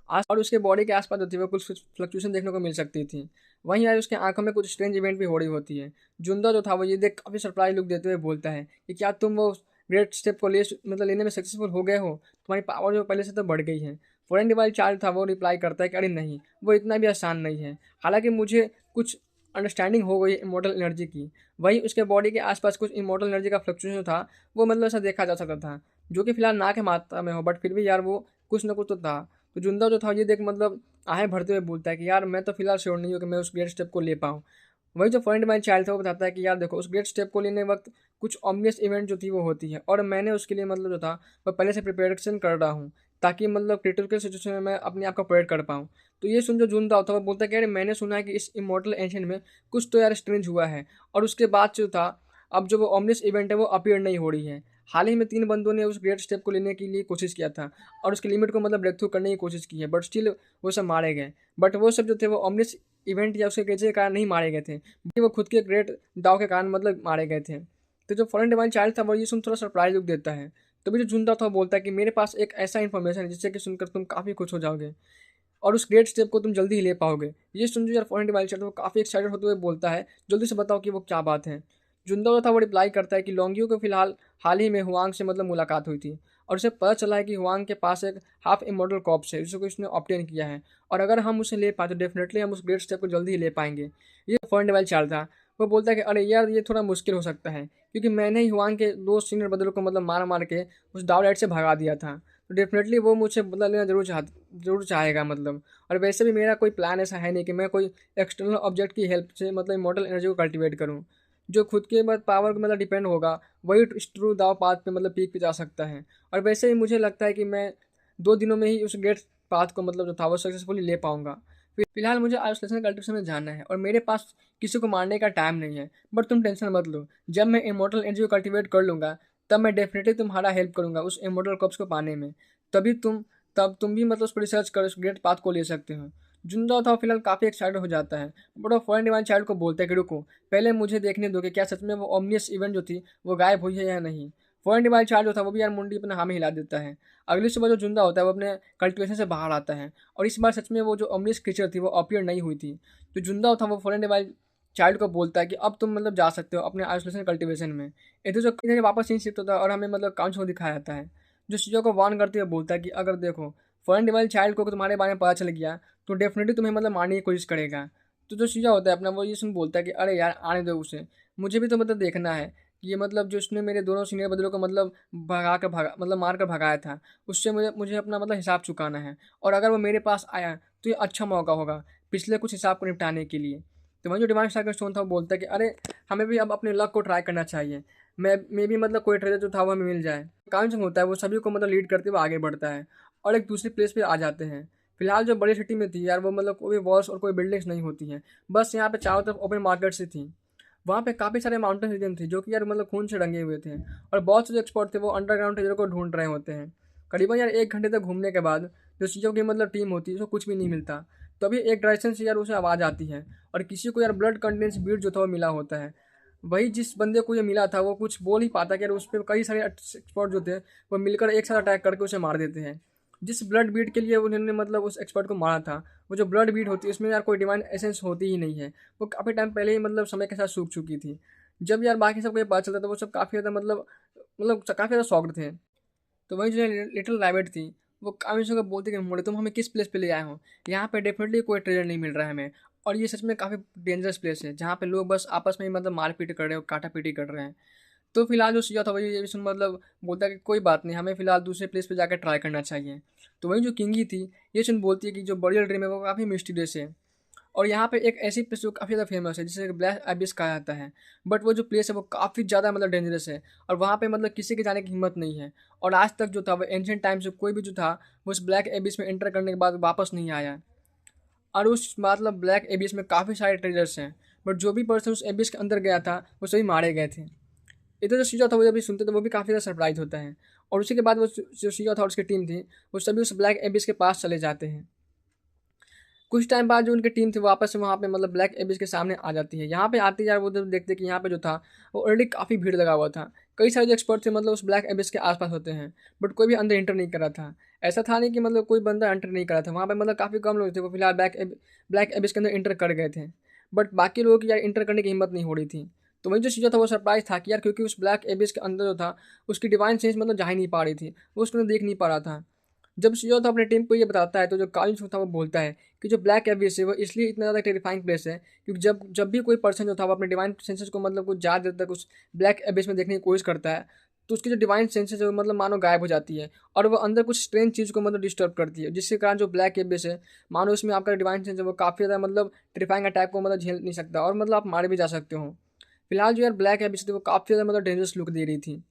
[SPEAKER 1] आस और उसके बॉडी के आसपास जो थी वो कुछ फ्लक्चुएशन देखने को मिल सकती थी। वहीं यार उसके आंखों में कुछ स्ट्रेंज इवेंट भी हो रही होती है। जुंदा जो था वो ये देख काफ़ी सरप्राइज लुक देते हुए बोलता है कि क्या तुम वो ग्रेट स्टेप को मतलब लेने में सक्सेसफुल हो गए हो? तुम्हारी पावर जो पहले से तो बढ़ गई है। फॉरेन डिवाइड चार्ज था वो रिप्लाई करता है कि अरे नहीं, वो इतना भी आसान नहीं है। हालांकि मुझे कुछ अंडरस्टैंडिंग हो गई इमॉर्टल एनर्जी की। वहीं उसके बॉडी के आसपास कुछ इमॉर्टल एनर्जी का फ्लक्चुएशन था, वो मतलब ऐसा देखा जा सकता था, जो कि फिलहाल ना के मात्रा में हो, बट फिर भी यार वो कुछ ना कुछ तो था। तो जुंदा जो था ये देख मतलब आहें भरते हुए बोलता है कि यार मैं तो फिलहाल श्योर नहीं हूँ कि मैं उस ग्रेट स्टेप को ले पाऊँ। वही जो फ्रेंड माइंड चाइल्ड था वो बताता है कि यार देखो, उस ग्रेट स्टेप को लेने वक्त कुछ ऑब्वियस इवेंट जो थी वो होती है, और मैंने उसके लिए मतलब जो था वो पहले से प्रिपरेशन कर रहा हूँ ताकि मतलब क्रिटिकल सिचुएशन में मैं अपने आप को प्रोटेक्ट कर पाऊँ। तो ये सुन जो जूनदा होता है वो बोलता है कि अरे मैंने सुना है कि इस इमॉर्टल एंशन में कुछ तो यार स्ट्रेंज हुआ है। और उसके बाद जो था, अब जो वो ऑब्वियस इवेंट है वो अपीयर नहीं हो रही है। हाल ही में 3 बंदों ने उस ग्रेट स्टेप को लेने के लिए कोशिश किया था और उसकी लिमिट को मतलब ब्रेक थ्रू करने की कोशिश की है, बट स्टिल वो सब मारे गए। बट वो सब जो थे वो ऑब्वियस इवेंट या उसके ग्रेचर के कारण नहीं मारे गए थे, बल्कि वो खुद के ग्रेट दाव के कारण मतलब मारे गए थे। तो जो फॉरेन डिवाइन चाइल्ड था वो ये सुन थोड़ा सरप्राइज लुक देता है। तभी जो जुंदा था वो बोलता है कि मेरे पास एक ऐसा इन्फॉर्मेशन है जिससे कि सुनकर तुम काफ़ी खुश हो जाओगे और उस ग्रेट स्टेप को तुम जल्दी ही ले पाओगे। ये सुन जो यार फॉरेन डिवाइन चाइल्ड वो काफ़ी एक्साइटेड होते हुए बोलता है, जल्दी से बताओ कि वो क्या बात है। जुंदा जो था वो रिप्लाई करता है कि लोंगियो को फिलहाल हाल ही में हुआंग से मतलब मुलाकात हुई थी और उसे पता चला है कि हुआंग के पास एक हाफ इमॉर्टल कॉप्स है जिसको उसने ऑब्टेन किया है, और अगर हम उसे ले पाए तो डेफिनेटली हम उस ग्रेट स्टेप को जल्दी ही ले पाएंगे। ये फॉरेन डिवाइन चाइल्ड था वो बोलता है कि अरे यार, ये थोड़ा मुश्किल हो सकता है क्योंकि मैंने ही हुआंग के 2 सीनियर बदलों को मतलब मार मार के उस दाव लाइट से भगा दिया था। तो डेफिनेटली वो मुझसे बदला लेना जरूर चाहेगा मतलब। और वैसे भी मेरा कोई प्लान ऐसा है नहीं कि मैं कोई एक्सटर्नल ऑब्जेक्ट की हेल्प से मतलब इमॉर्टल एनर्जी को कल्टीवेट करूँ। जो खुद के पावर को मतलब डिपेंड होगा वही ट्रू दाव पाथ पे मतलब पीक पे जा सकता है। और वैसे ही मुझे लगता है कि मैं 2 दिनों में ही उस ग्रेट पाथ को मतलब जो था वो सक्सेसफुली ले पाऊंगा। फिलहाल मुझे आइसोलेशन कल्टिवेशन में जाना है और मेरे पास किसी को मारने का टाइम नहीं है। बट तुम टेंशन मत लो, जब मैं इमॉर्टल एनर्जी को कल्टीवेट कर लूँगा तब मैं डेफिनेटली तुम्हारा हेल्प करूँगा उस इमॉर्टल कप्स को पाने में। तभी तुम तब तुम भी मतलब उस पर रिसर्च कर उस ग्रेट पाथ को ले सकते हो। जुंदा था फिलहाल काफ़ी एक्साइटेड हो जाता है, बट वो फॉरेन डिवाइन चाइल्ड को बोलता है कि रुको, पहले मुझे देखने दो कि क्या सच में वो ओमनियस इवेंट जो थी वो गायब हुई है या नहीं। फॉरेन डिवाइड चार्ज जो था वो भी यार मुंडी अपने हामी हिला देता है। अगली सुबह जो जुंदा होता है वो अपने कल्टिवेशन से बाहर आता है और इस बार सच में वो जो अमरीश क्रीचर थी वो अपीयर नहीं हुई थी। जो जुंदा था वो फॉरेन डिवाइड चाइल्ड को बोलता है कि अब तुम मतलब जा सकते हो अपने आइसोलेशन कल्टिवेशन में। इधर जो इधर वापस सीन शिफ्ट होता है और हमें मतलब काउंस को दिखाया जाता है जो सीजो को वार्न करते हुए बोलता है कि अगर देखो फॉरेन डिवाइड चाइल्ड को तुम्हारे बारे में पता चल गया तो डेफिनेटली तुम्हें मतलब मारने की कोशिश करेगा। तो जो सीजा होता है अपना वो ये सुन बोलता है कि अरे यार आने दो उसे, मुझे भी तो मतलब देखना है कि ये मतलब जो उसने मेरे दोनों सीनियर बदलों को मतलब भगा मतलब मार कर भगाया था उससे मुझे मुझे अपना मतलब हिसाब चुकाना है। और अगर वो मेरे पास आया तो ये अच्छा मौका होगा पिछले कुछ हिसाब को निपटाने के लिए। तो वही जो डिवाइन स्टार का स्टोन था वो बोलता है कि अरे हमें भी अब अपने लक को ट्राई करना चाहिए, मैं भी मतलब कोई ट्रेजर जो था वो हमें मिल जाए। काम जो होता है वो सभी को मतलब लीड करते हुए आगे बढ़ता है और एक दूसरी प्लेस पे आ जाते हैं। फिलहाल जो बड़ी सिटी में थी यार वो मतलब कोई वॉल्स और कोई बिल्डिंग्स नहीं होती हैं, बस यहाँ पे चारों तरफ ओपन मार्केट से थी। वहाँ पे काफ़ी सारे माउंटेन रीजन थे जो कि यार मतलब खून से रंगे हुए थे और बहुत से जो एक्सपर्ट थे वो अंडरग्राउंड ट्रेजर को ढूंढ रहे होते हैं। करीबन यार 1 घंटे तक घूमने के बाद जो चीज़ों की मतलब टीम होती है उसको कुछ भी नहीं मिलता। तभी एक डायरेक्शन से यार उसे आवाज़ आती है और किसी को यार ब्लड कंटेंस बीट जो था वो मिला होता है। वही जिस बंदे को ये मिला था वो कुछ बोल ही पाता कि यार उस पर कई सारे एक्सपर्ट जो थे वो मिलकर एक साथ अटैक करके उसे मार देते हैं। जिस ब्लड बीट के लिए उन्होंने मतलब उस एक्सपर्ट को मारा था वो जो ब्लड बीट होती है उसमें यार कोई डिवाइन एसेंस होती ही नहीं है, वो काफ़ी टाइम पहले ही मतलब समय के साथ सूख चुकी थी। जब यार बाकी सबको ये पता चलता तो वो सब काफ़ी ज़्यादा मतलब काफ़ी ज़्यादा शॉक्ड थे। तो वही जो लिटिल रैबिट थी वो कामिशो को बोलती कि मोड़े तुम हमें किस प्लेस पे ले आए हो, यहाँ पे डेफिनेटली कोई ट्रेजर नहीं मिल रहा है हमें, और ये सच में काफ़ी डेंजरस प्लेस है जहाँ पे लोग बस आपस में ही मतलब मारपीट कर रहे हो, काटा पीटी कर रहे हैं। तो फिलहाल जो सीजा था वही ये भी सुन मतलब बोलता है कि कोई बात नहीं, हमें फिलहाल दूसरे प्लेस पे जाकर ट्राई करना चाहिए। तो वही जो किंगी थी ये सुन बोलती है कि जो बरियल ड्रीम है वो काफ़ी मिस्टीरियस है और यहाँ पे एक ऐसी प्लेस जो काफ़ी ज़्यादा फेमस है जिसे ब्लैक एबिस कहा जाता है। बट वो जो प्लेस है वो काफ़ी ज़्यादा मतलब डेंजरस है और वहाँ पे मतलब किसी के जाने की हिम्मत नहीं है। और आज तक जो था वो एंशियंट टाइम से कोई भी जो था वो उस ब्लैक एबिस में एंटर करने के बाद वापस नहीं आया। और उस मतलब ब्लैक एबिस में काफ़ी सारे ट्रेजर्स हैं, बट जो भी पर्सन उस एबिस के अंदर गया था वो सभी मारे गए थे। इधर जो सीजा था वो जब भी सुनते थे वो भी काफ़ी ज़्यादा सरप्राइज होता है और उसी के बाद वो जो सीजा था और उसकी टीम थी वो सभी उस ब्लैक एबिस के पास चले जाते हैं। कुछ टाइम बाद जो उनकी टीम थी वापस से वहाँ पे मतलब ब्लैक एबिस के सामने आ जाती है। यहाँ पे आते यार वो जब देखते कि यहाँ पे जो था वो ऑलरेडी काफ़ी भीड़ लगा हुआ था। कई सारे जो एक्सपर्ट थे मतलब उस ब्लैक एबिस के आसपास होते हैं, बट कोई भी अंदर एंटर नहीं कर रहा था। ऐसा था नहीं कि मतलब कोई बंदा एंटर नहीं कर रहा था, वहाँ पे मतलब काफ़ी कम लोग थे वो फिलहाल ब्लैक एबिस के अंदर एंटर कर गए थे, बट बाकी लोगों की यार इंटर करने की हिम्मत नहीं हो रही थी। तो वही जो चीज़ था वो सरप्राइज था कि यार क्योंकि उस ब्लैक एबिस के अंदर जो था उसकी डिवाइन सेंस मतलब जा ही नहीं पा रही थी, वो उसको देख नहीं पा रहा था। जब सीओ तो अपने टीम को ये बताता है तो जो कालिंस था वो बोलता है कि जो ब्लैक एबिस है वो इसलिए इतना ज़्यादा टेरिफाइंग प्लेस है क्योंकि जब जब भी कोई पर्सन जो था वो अपने डिवाइन सेंसेस को मतलब कुछ ज़्यादा देर तक उस ब्लैक एबिस में देखने की कोशिश करता है तो उसकी जो डिवाइन सेंसेस है वो मतलब मानो गायब हो जाती है और वो अंदर कुछ स्ट्रेंज चीज़ को मतलब डिस्टर्ब करती है, जिसके कारण जो ब्लैक एबिस है मानो उसमें आपका डिवाइन सेंस है वो काफ़ी ज़्यादा मतलब टेरिफाइंग अटैक को मतलब झेल नहीं सकता और मतलब आप मारे भी जा सकते हो। फिलहाल जो यार ब्लैक एबिस थी वो काफ़ी ज़्यादा मतलब डेंजरस लुक दे रही थी।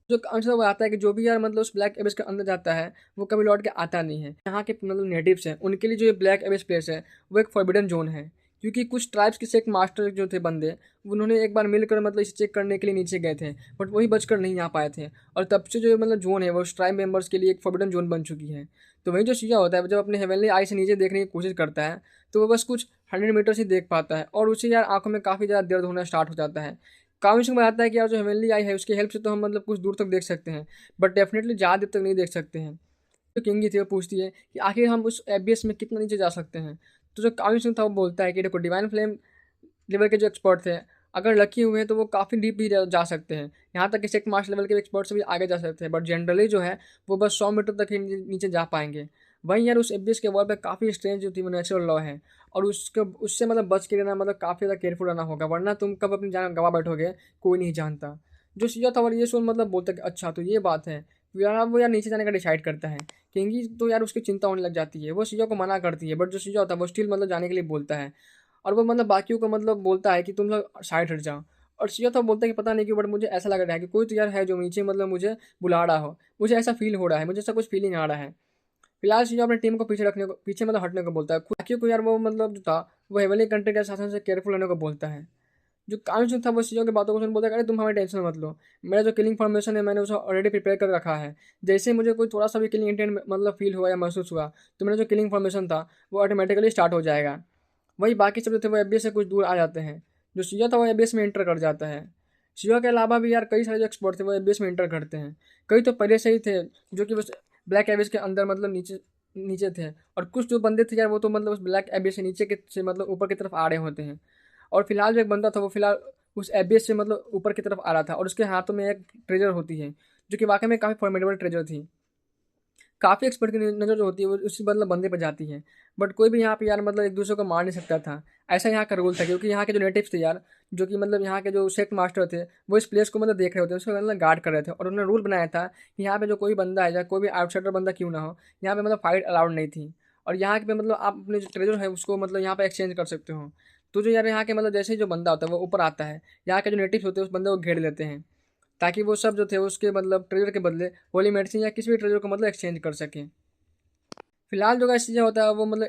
[SPEAKER 1] जो आंसर वो आता है कि जो भी यार मतलब उस ब्लैक एबिस के अंदर जाता है वो कभी लौट के आता नहीं है। यहाँ के मतलब नेटिव्स हैं उनके लिए जो ये ब्लैक एबिस प्लेस है वो एक फॉरबिडन जोन है, क्योंकि कुछ ट्राइब्स के सेक्ट मास्टर जो थे बंदे उन्होंने एक बार मिलकर मतलब इसे चेक करने के लिए नीचे गए थे, बट वही बचकर नहीं आ पाए थे और तब से जो मतलब जोन है वो उस ट्राइब मेंबर्स के लिए एक फॉरबिडन जोन बन चुकी है। तो वही जो चीज़ा होता है जब अपने हेवनली आई से नीचे देखने की कोशिश करता है तो वो बस कुछ 100 मीटर्स ही देख पाता है और उसे यार आंखों में काफ़ी ज़्यादा दर्द होना स्टार्ट हो जाता है। कामिक्स में बताता है कि यार जो हेवनली आई है उसकी हेल्प से तो हम मतलब कुछ दूर तक देख सकते हैं, बट डेफिनेटली ज़्यादा देर तक नहीं देख सकते हैं। जो किंगी थी वो पूछती है कि आखिर हम उस एबीएस में कितना नीचे जा सकते हैं। तो जो कामिक्स में था वो बोलता है कि देखो डिवाइन फ्लेम लेवल के जो एक्सपर्ट थे अगर लकी हुए हैं तो वो काफ़ी डीप भी जा सकते हैं, यहाँ तक कि सेक्ट मार्च लेवल के एक्सपर्ट से भी आगे जा सकते हैं, बट जनरली जो है वो बस 100 मीटर तक ही नीचे जा पाएंगे। वहीं यार उस एबीएस के वॉल पे काफ़ी स्ट्रेंज जो थी वो नेचुरल लॉ है और उसके उससे मतलब बच के रहना मतलब काफ़ी ज़्यादा केयरफुल रहना होगा, वरना तुम कब अपनी जान गंवा बैठोगे कोई नहीं जानता। जो सीधा था और ये सुन मतलब बोलता है कि अच्छा तो ये बात है। फिर यार वो यार नीचे जाने का डिसाइड करता है। किंगी तो यार उसकी चिंता होने लग जाती है, वो सीजा को मना करती है, बट जो सीजा होता है वो स्टिल मतलब जाने के लिए बोलता है और वो मतलब बाकियों को मतलब बोलता है कि तुम लोग साइड हट जाओ। और सीजा तो बोलता है कि पता नहीं क्यों बट मुझे ऐसा लग रहा है कि कोई तो यार है जो नीचे मतलब मुझे बुला रहा हो, मुझे ऐसा फील हो रहा है, मुझे ऐसा कुछ फीलिंग आ रहा है। फिलहाल सीजा अपनी टीम को पीछे मतलब हटने को बोलता है, बाकियों को यार वो मतलब जो था वो हेवनली कंट्री के शासन से केयरफुल रहने को बोलता है। जो कांच था वो सीजो की बातों को सुन बोलता है अरे तुम हमें टेंशन मत लो, मेरा जो किलिंग फॉर्मेशन है मैंने उसे ऑलरेडी प्रिपेयर कर रखा है। जैसे ही मुझे कोई थोड़ा सा भी किलिंग इंटेंट मतलब फील हुआ या महसूस हुआ तो मेरा जो किलिंग फॉर्मेशन था वो ऑटोमेटिकली स्टार्ट हो जाएगा। वही बाकी सब जो थे वो एबीएस से कुछ दूर आ जाते हैं। जो सीजो था वो एबीएस में एंटर कर जाता है। शिवा के अलावा भी यार कई सारे जो एक्सपर्ट थे वो एबीएस में इंटर करते हैं। कई तो पहले से ही थे जो कि बस ब्लैक एबीएस के अंदर मतलब नीचे नीचे थे, और कुछ जो बंदे थे यार वो तो मतलब उस ब्लैक एबीएस से नीचे के से मतलब ऊपर की तरफ आ रहे होते हैं। और फिलहाल जो एक बंदा था वो फिलहाल उस एबीएस से मतलब ऊपर की तरफ आ रहा था, और उसके हाथों में एक ट्रेजर होती है जो कि वाकई में काफ़ी फॉर्मेडेबल ट्रेजर थी। काफ़ी एक्सपर्ट की नज़र जो होती है वो उसी मतलब बंदे पर जाती है। बट कोई भी यहाँ पे यार मतलब एक दूसरे को मार नहीं सकता था, ऐसा यहाँ का रूल था, क्योंकि यहाँ के जो नेटिव्स थे यार, जो कि मतलब यहाँ के जो सेक्ट मास्टर थे, वो इस प्लेस को मतलब देख रहे होते, उसको मतलब गार्ड कर रहे थे, और उन्होंने रूल बनाया था कि यहाँ पे जो कोई बंदा है या कोई भी आउटसाइडर बंदा क्यों ना हो, यहाँ पे मतलब फाइट अलाउड नहीं थी। और यहाँ पे मतलब आप अपने जो ट्रेजर है उसको मतलब यहाँ पे एक्सचेंज कर सकते हो। तो जो यार यहाँ के मतलब जैसे ही जो बंदा होता है वो ऊपर आता है, यहाँ के जो नेटिव्स होते हैं उस बंदे को घेर लेते हैं, ताकि वो सब जो थे उसके मतलब ट्रेजर के बदले होली मेडिसिन या किसी भी ट्रेजर को मतलब एक्सचेंज कर सकें। फिलहाल जो गाइस चीज़ें होता है वो मतलब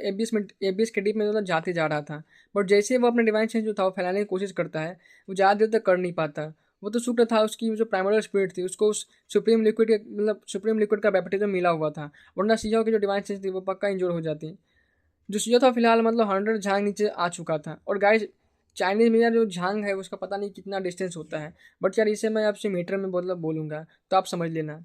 [SPEAKER 1] एबीएस के डीप में मतलब जाते जा रहा था। बट जैसे ही वो अपने डिवाइन सेंस जो था वो फैलाने की कोशिश करता है, वो ज़्यादा देर तक कर नहीं पाता। वो तो शुक्र था उसकी जो प्राइमरी स्पिरिट थी उसको उस सुप्रीम लिक्विड का बैप्टिज्म मिला हुआ था, वरना सीजो की जो डिवाइन सेंस थी वो पक्का इंजोर हो जाती। जो सीजो था फिलहाल मतलब 100 झांग नीचे आ चुका था। और गाइस चाइनीज़ में यार जो झांग है उसका पता नहीं कितना डिस्टेंस होता है, बट यार इसे मैं आपसे मीटर में मतलब बोलूँगा तो आप समझ लेना।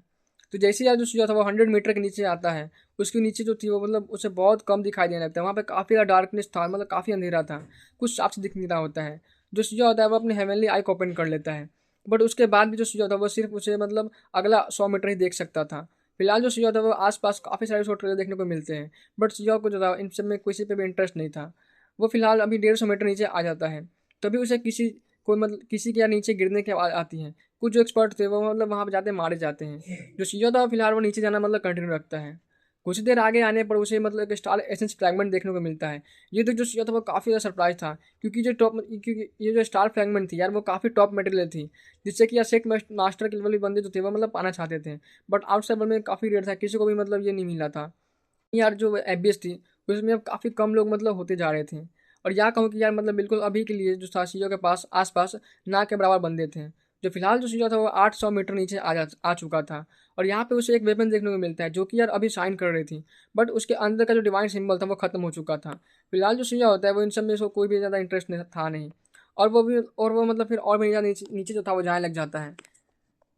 [SPEAKER 1] तो जैसे यार जो सीजो था वो 100 मीटर के नीचे आता है, उसके नीचे जो थी वो मतलब उसे बहुत कम दिखाई देने लगता है, वहाँ पे काफ़ी ज़्यादा डार्कनेस था, मतलब काफ़ी अंधेरा था, कुछ साफ से दिख नहीं रहा होता है। जो सीजो होता है वो अपने हेवनली आई को ओपन कर लेता है, बट उसके बाद भी जो सीजो था वो सिर्फ उसे मतलब अगला 100 मीटर ही देख सकता था। फिलहाल जो सीजो था वो आसपास काफ़ी सारे शॉट देखने को मिलते हैं, बट सीजो को जो था इन सब में किसी पे भी इंटरेस्ट नहीं था। वो फिलहाल अभी 150 मीटर नीचे आ जाता है, तभी उसे किसी के यार नीचे गिरने की आवाज़ आती है। कुछ जो एक्सपर्ट थे वो मतलब वहाँ पे जाते मारे जाते हैं। जो सीजो था फिलहाल वो नीचे जाना मतलब कंटिन्यू रखता है। कुछ देर आगे आने पर उसे मतलब एक स्टार एसेंस फ्रैगमेंट देखने को मिलता है। ये तो जो सीजो था वो काफ़ी ज़्यादा सरप्राइज था, क्योंकि ये जो स्टार फ्रैगमेंट थी यार वो काफ़ी टॉप मटेरियल थी, जिससे कि यार सेक्ट मास्टर के लेवल बंदे जो थे वो मतलब पाना चाहते थे। बट आउटसाइड वर्ल्ड में काफ़ी रेयर था, किसी को भी मतलब ये नहीं मिला था। यार जो एबीएस थी उसमें अब काफ़ी कम लोग मतलब होते जा रहे थे, और यहाँ कहूँ कि यार मतलब बिल्कुल अभी के लिए जो था सीजो के पास आसपास ना के बराबर बंदे थे। जो फिलहाल जो सीजो था वो 800 मीटर नीचे आ चुका था, और यहाँ पे उसे एक वेपन देखने को मिलता है जो कि यार अभी शाइन कर रही थी, बट उसके अंदर का जो डिवाइन सिंबल था वो खत्म हो चुका था। फिलहाल जो सीजो होता है वो इन सब में इसको कोई भी ज़्यादा इंटरेस्ट नहीं था नहीं, और वो मतलब फिर और भी ज़्यादा नीचे नीचे जो था वो जाने लग जाता है।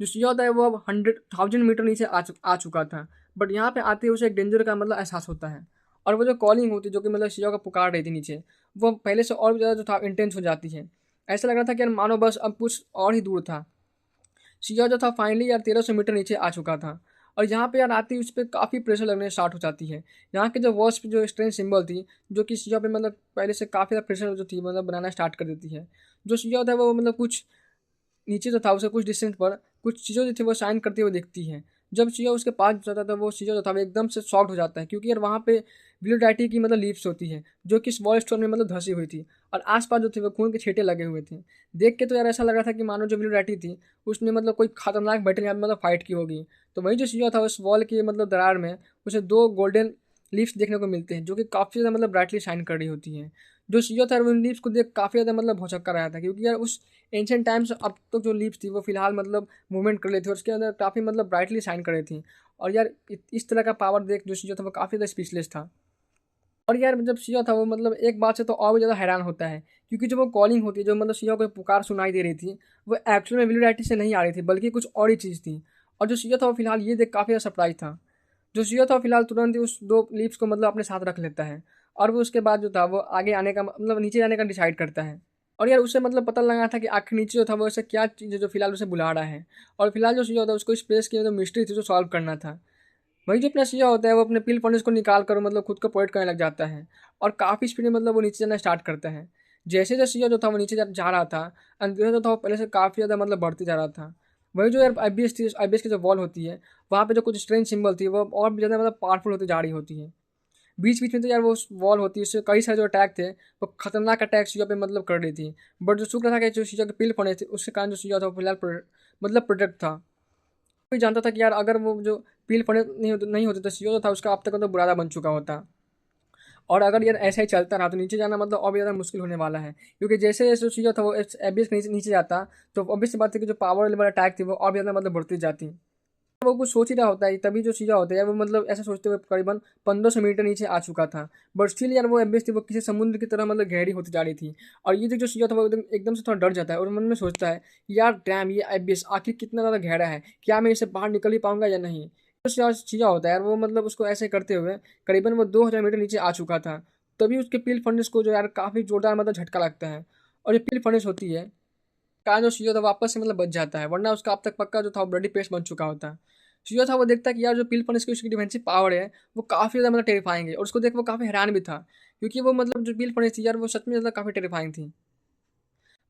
[SPEAKER 1] जो सीजो होता है वो अब 100,000 मीटर नीचे आ चुका था, बट यहाँ पे आते ही उसे एक डेंजर का मतलब एहसास होता है, और वो जो कॉलिंग होती है जो कि मतलब सीजो का पुकार रही थी नीचे, वो पहले से और भी ज़्यादा जो था इंटेंस हो जाती है। ऐसा लग रहा था कि यार मानो बस अब कुछ और ही दूर था। सीजो जो था फाइनली यार 1300 मीटर नीचे आ चुका था, और यहाँ पे यार आती ही उस पर काफ़ी प्रेशर लगने स्टार्ट हो जाती है। यहाँ के जो वॉल्स पे जो स्ट्रेंथ सिंबल थी जो कि सीजो पे मतलब पहले से काफ़ी ज़्यादा प्रेशर जो थी मतलब बनाना स्टार्ट कर देती है। जो सीजो होता है वो मतलब कुछ नीचे जो था उसे कुछ डिस्टेंस पर कुछ चीज़ें जो थी वो शाइन करती हुई दिखती हैं। जब चीज़ा उसके पास जाता था वो चीज़ा जो था वो एकदम से शॉक्ड हो जाता है, क्योंकि यार वहाँ पे ब्लूडाइटी की मतलब लीव्स होती है जो कि इस वॉल स्टोन में मतलब धसी हुई थी, और आसपास जो थे वो खून के छींटे लगे हुए थे। देख के तो यार ऐसा लग रहा था कि मानो जो ब्लूडाइटी थी उसने मतलब कोई खतरनाक बैटल यहाँ पे मतलब फाइट की होगी। तो वही जो चीज़ा था उस वॉल की मतलब दरार में उसे दो गोल्डन लीव्स देखने को मिलते हैं जो कि काफ़ी ज़्यादा मतलब ब्राइटली शाइन कर रही होती हैं। जो सीजो था उन लीव्स को देख काफ़ी ज़्यादा मतलब भौचक्का रहा था, क्योंकि यार उस एंशिएंट टाइम्स अब तक जो लीव्स थी वो फिलहाल मतलब मूवमेंट कर रही थी, और उसके अंदर काफ़ी मतलब ब्राइटली शाइन कर रही थी। और यार इस तरह का पावर देख जो सीजो था वो काफ़ी ज़्यादा स्पीचलेस था। और यार जब सीजो था वो मतलब एक बात से तो और भी ज़्यादा हैरान होता है, क्योंकि जो वो कॉलिंग होती है जो मतलब सीजो को पुकार सुनाई दे रही थी वो एक्चुअल में विलुडाइटी से नहीं आ रही थी बल्कि कुछ और ही चीज़ थी। और जो सीजो था वो फिलहाल ये देख काफ़ी ज़्यादा सरप्राइज था। जो सीजो था फिलहाल तुरंत ही उस दो लीव्स को मतलब अपने साथ रख लेता है, और वो उसके बाद जो था वो आगे आने का मतलब नीचे जाने का डिसाइड करता है। और यार उसे मतलब पता लगा था कि आखिर नीचे जो था वो ऐसा क्या चीज़ है जो फिलहाल उसे बुला रहा है, और फिलहाल जो सीजो होता है उसको इस प्लेस की जो मिस्ट्री थी जो सॉल्व करना था। वही जो अपना सीजो होता है वो अपने पिल फंडस को निकाल कर मतलब खुद को पॉइंट करने लग जाता है, और काफ़ी स्पीड में मतलब वो नीचे जाना स्टार्ट करता है। जैसे जो सीजो जो था वो नीचे जा रहा था, अंधेरा जो था वो पहले से काफ़ी ज़्यादा मतलब बढ़ती जा रहा था। वही जो यार आईबीएस थी, आईबीएस की जो वॉल होती है वहाँ पे जो कुछ स्ट्रेंज सिंबल थी वो और भी ज़्यादा मतलब पावरफुल होती जा रही होती है। बीच बीच में तो यार वो वॉल होती है उससे कई सारे जो अटैक थे वो खतरनाक अटैक सीजो पे मतलब कर रही थी। बट जो शुक्र था कि जो सीजो के पिल पड़े थे उसके कारण जो सीजो था वो फिलहाल मतलब प्रोटेक्ट था। कोई जानता था कि यार अगर वो जो पील पड़े नहीं होते तो सीओ जो था उसका अब तक तो बुरादा बन चुका होता। और अगर यार ऐसा ही चलता रहा तो नीचे जाना मतलब और भी ज़्यादा मुश्किल होने वाला है, क्योंकि जैसे जैसे सीओ था वो एबीएस नीचे नीचे जाता तो ऑब्वियस सी बात है कि जो पावर लेवल अटैक थी वो और भी ज़्यादा मतलब बढ़ती जाती। वो कुछ सोच ही रहा होता है, तभी जो चीज़ा होता है वो मतलब ऐसा सोचते हुए करीबन 1500 मीटर नीचे आ चुका था। बट स्टिल यार वो एबीएस थी, वो किसी समुद्र की तरह मतलब गहरी होती जा रही थी। और ये जो चीज़ा था वो एकदम एकदम से थोड़ा डर जाता है और मन में सोचता है यार डैम, ये एबीएस आखिर कितना ज़्यादा गहरा है, क्या मैं इससे बाहर निकल ही पाऊंगा या नहीं। तो चीज़ा होता है यार वो मतलब उसको ऐसे करते हुए करीबन वो 2000 मीटर नीचे आ चुका था। तभी उसके पील फर्नेस को जो यार काफ़ी जोरदार मतलब झटका लगता है। और ये पील फर्नेस होती है का जो सीईओ था वापस से मतलब बच जाता है, वरना उसका अब तक पक्का जो था वो ब्लडी पेस्ट बन चुका होता है। सीईओ था वो देखता है कि यार जो पिल फन इसकी उसकी डिफेंसिव पावर है वो काफ़ी ज़्यादा मतलब टेरिफाइंग है, और उसको देख वो काफ़ी हैरान भी था, क्योंकि वो मतलब जो पिल फन थी यार वो सच में मतलब काफ़ी टेरिफाइंग थी।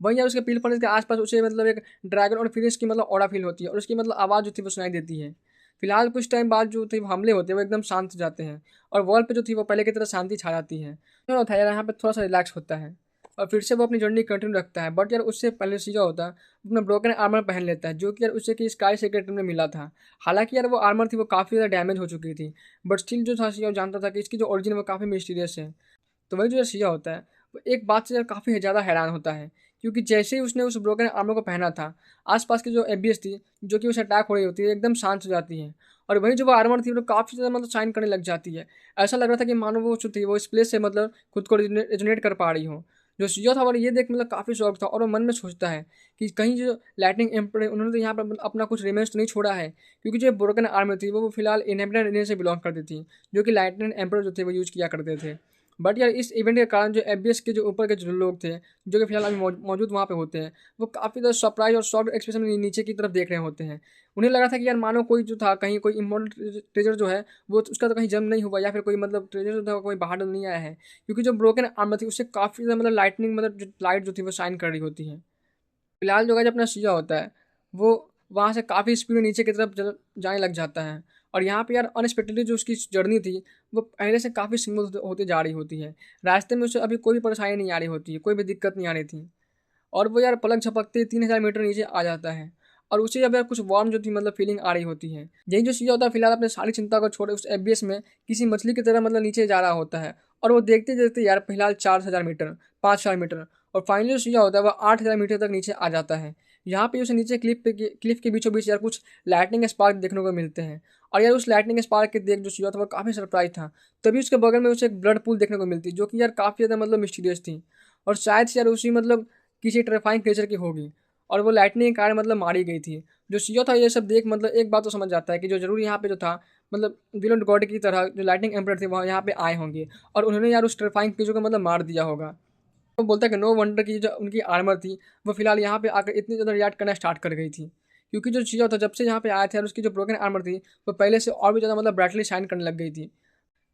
[SPEAKER 1] वहीं यार उसके पिल फन के आसपास उसे मतलब एक ड्रैगन और फिनिश की मतलब ऑरा फील होती है, और उसकी मतलब आवाज़ जो थी वो सुनाई देती है। फिलहाल कुछ टाइम बाद जो थे हमले होते हैं वो एकदम शांत हो जाते हैं, और वॉल पे जो थी वो पहले की तरह शांति छा जाती है। तो होता है यार यहाँ पे थोड़ा सा रिलैक्स होता है, और फिर से वो अपनी जर्नी कंटिन्यू रखता है। बट यार उससे पहले सीधा होता है अपना ब्रोकन आर्मर पहन लेता है, जो कि यार उसे कि स्काई सेक्रेट में मिला था। हालांकि यार वो आर्मर थी वो काफ़ी ज़्यादा डैमेज हो चुकी थी, बट स्टिल जो था सीधा जानता था कि इसकी जो ओरिजिन वो काफ़ी मिस्टीरियस है। तो वही जो सिया होता है वो एक बात से काफ़ी ज़्यादा हैरान होता है, क्योंकि जैसे ही उसने उस ब्रोकन आर्मर को पहना था, आसपास की जो एबीएस थी जो कि उसे अटैक हो रही होती है एकदम शांत हो जाती है। और वही जो वो आर्मर थी वो काफ़ी ज़्यादा मतलब शाइन करने लग जाती है। ऐसा लग रहा था कि मानो वो जो थी वो इस प्लेस से मतलब खुद को रिजोनेट कर पा रही हो। जो सिया था और ये देख मतलब काफ़ी शौक था, और वो मन में सोचता है कि कहीं जो लाइटनिंग एम्पर उन्होंने तो यहाँ पर अपना कुछ रिमेंस तो नहीं छोड़ा है, क्योंकि जो ब्रोकन आर्मर थी वो फिलहाल इनहेबिटेड एरिया से बिलोंग करती थी, जो कि लाइटनिंग एम्पर जो थे वो यूज़ किया करते थे। बट यार इस इवेंट के कारण जो एफबीएस के जो ऊपर के जो लोग थे, जो कि फिलहाल अभी मौजूद वहाँ पे होते हैं, वो काफ़ी ज़्यादा सरप्राइज और शॉक्ड एक्सप्रेशन में नीचे की तरफ देख रहे होते हैं। उन्हें लगा था कि यार मानो कोई जो था कहीं कोई इम्पोर्टेंट ट्रेजर जो है वो उसका तो कहीं जम नहीं हुआ, या फिर कोई मतलब ट्रेजर जो था कोई बाहर नहीं आया है, क्योंकि जो ब्रोकन आर्मर थी उससे काफ़ी ज़्यादा मतलब लाइटनिंग मतलब जो लाइट जो थी वो शाइन कर रही होती है। फिलहाल जो गाइस अपना शिया होता है वो वहाँ से काफ़ी स्पीड में नीचे की तरफ जाने लग जाता है। और यहाँ पे यार अनएक्सपेक्टेडली जो उसकी जर्नी थी वो पहले से काफ़ी स्मूथ होती जा रही होती है। रास्ते में उसे अभी कोई भी परेशानी नहीं आ रही होती है, कोई भी दिक्कत नहीं आ रही थी, और वो यार पलक झपकते 3000 मीटर नीचे आ जाता है। और उसे अब यार कुछ वार्म जो थी मतलब फीलिंग आ रही होती है। यही जो शिया होता है फिलहाल अपने सारी चिंता को छोड़े उस एफबीएस में किसी मछली की तरह मतलब नीचे जा रहा होता है। और वो देखते देखते यार फिलहाल 4000 मीटर, 5000 मीटर, और फाइनली जो शिया होता है वह 8000 मीटर तक नीचे आ जाता है। यहाँ पे उसे नीचे क्लिफ के बीचों बीच यार कुछ लाइटनिंग स्पार्क देखने को मिलते हैं। और यार उस लाइटनिंग स्पार्क के देख जो शिया था वो काफ़ी सरप्राइज था। तभी उसके बगल में उसे एक ब्लड पूल देखने को मिलती, जो कि यार काफ़ी ज़्यादा मतलब मिस्टीरियस थी, और शायद से यार उसी मतलब किसी टेरिफाइंग क्रिएचर की होगी, और वो लाइटनिंग के कारण मतलब मारी गई थी। जो सीओ था ये सब देख मतलब एक बात तो समझ जाता है कि जो जरूर यहाँ पे जो था मतलब विलन गॉड की तरह जो लाइटनिंग एम्पर थे वहाँ यहाँ पे आए होंगे, और उन्होंने यार उस टेरिफाइंग क्रिएचर को मतलब मार दिया होगा। वो बोलता है कि नो वंडर की जो उनकी आर्मर थी वो फिलहाल यहाँ पे आकर इतनी ज़्यादा रिएक्ट करना स्टार्ट कर गई थी, क्योंकि जो चीज़ था जब से यहाँ पे आए थे और उसकी जो ब्रोकन आर्मर थी वो पहले से और भी ज़्यादा मतलब ब्राइटली शाइन करने लग गई थी।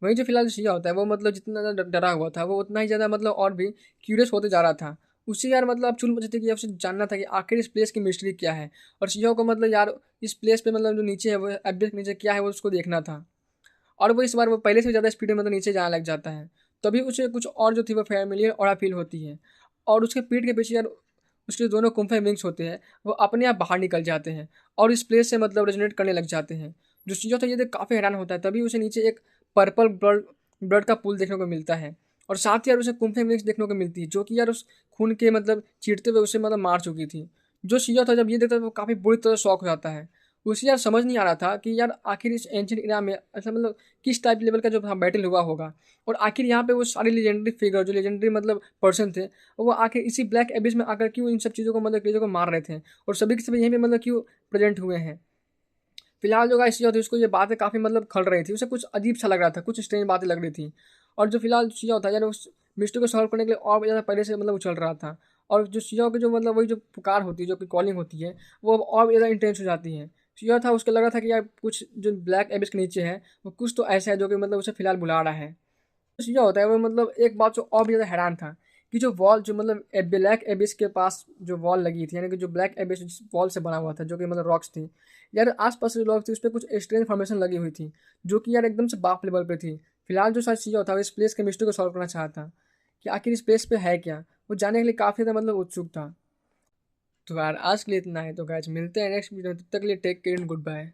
[SPEAKER 1] वहीं जो फिलहाल शिया होता है वो मतलब जितना ज़्यादा डरा हुआ था वो उतना ही ज़्यादा मतलब और भी क्यूरियस होते जा रहा था। उसे यार मतलब अब चुल मची थी कि उसे जानना था कि आखिर इस प्लेस की मिस्ट्री क्या है, और शिया को मतलब यार इस प्लेस पे मतलब जो नीचे है वो एब्बे के नीचे क्या है वो उसको देखना था। और वो इस बार वो पहले से ज़्यादा स्पीड में मतलब नीचे जाने लग जाता है। तभी उसे कुछ और जो थी वो फैमिलियर ऑरा फील होती है, और उसके पीठ के पीछे यार उसके दोनों कुम्फे विंग्स होते हैं वो अपने आप बाहर निकल जाते हैं, और इस प्लेस से मतलब रेजोनेट करने लग जाते हैं। जो चीज़ होता है ये देख काफ़ी हैरान होता है। तभी उसे नीचे एक पर्पल ब्लड ब्लड का पूल देखने को मिलता है, और साथ ही यार उसे कुम्फे विंग्स देखने को मिलती है, जो कि यार उस खून के मतलब चीरते हुए उसे मतलब मार चुकी थी। जो शिया था जब ये देखता है वो काफ़ी बुरी तरह शॉक हो जाता है। उसे यार समझ नहीं आ रहा था कि यार आखिर इस एंशिएंट एरा में ऐसा मतलब किस टाइप लेवल का जो बैटल हुआ होगा, और आखिर यहाँ पे वो सारे लेजेंडरी फिगर जो लेजेंडरी मतलब पर्सन थे वो आखिर इसी ब्लैक एबिस में आकर क्यों इन सब चीज़ों को मतलब चीज़ों को मार रहे थे, और सभी के सभी यहीं पे मतलब क्यों प्रेजेंट हुए हैं। फिलहाल जो गाइस शिया थी उसको ये बातें काफ़ी मतलब खल रही थी, उसे कुछ अजीब सा लग रहा था, कुछ स्ट्रेंज बातें लग रही थी। और जो फिलहाल शिया होता है यार उस मिस्ट्री को सॉल्व करने के लिए और भी ज़्यादा पहले से मतलब उछल रहा था। और जो शिया की जो मतलब वही जो पुकार होती है जो कि कॉलिंग होती है वो अब और भी ज़्यादा इंटेंस हो जाती है। शिया था उसको लग रहा था कि यार कुछ जो ब्लैक एबिस के नीचे है वो कुछ तो ऐसा है जो कि मतलब उसे फिलहाल बुला रहा है। चीज़ें होता है वो मतलब एक बात से और भी ज़्यादा हैरान था कि जो वॉल जो मतलब ब्लैक एबिस के पास जो वॉल लगी थी, यानी कि जो ब्लैक एबिस जिस वॉल से बना हुआ था जो कि मतलब रॉक्स थी, यार आसपास जो लोग थे उस पर कुछ स्ट्रेंज फॉर्मेशन लगी हुई थी, जो कि यार एकदम से बाप लेवल पे थी। फिलहाल जो शायद चीज़ था वो इस प्लेस के मिस्ट्री को सॉल्व करना चाहता कि आखिर इस प्लेस पे है क्या, वो जानने के लिए काफ़ी ज़्यादा मतलब उत्सुक था। तो यार आज के लिए इतना है, तो गाइस मिलते हैं नेक्स्ट वीडियो में, तब तक के लिए take care and good bye.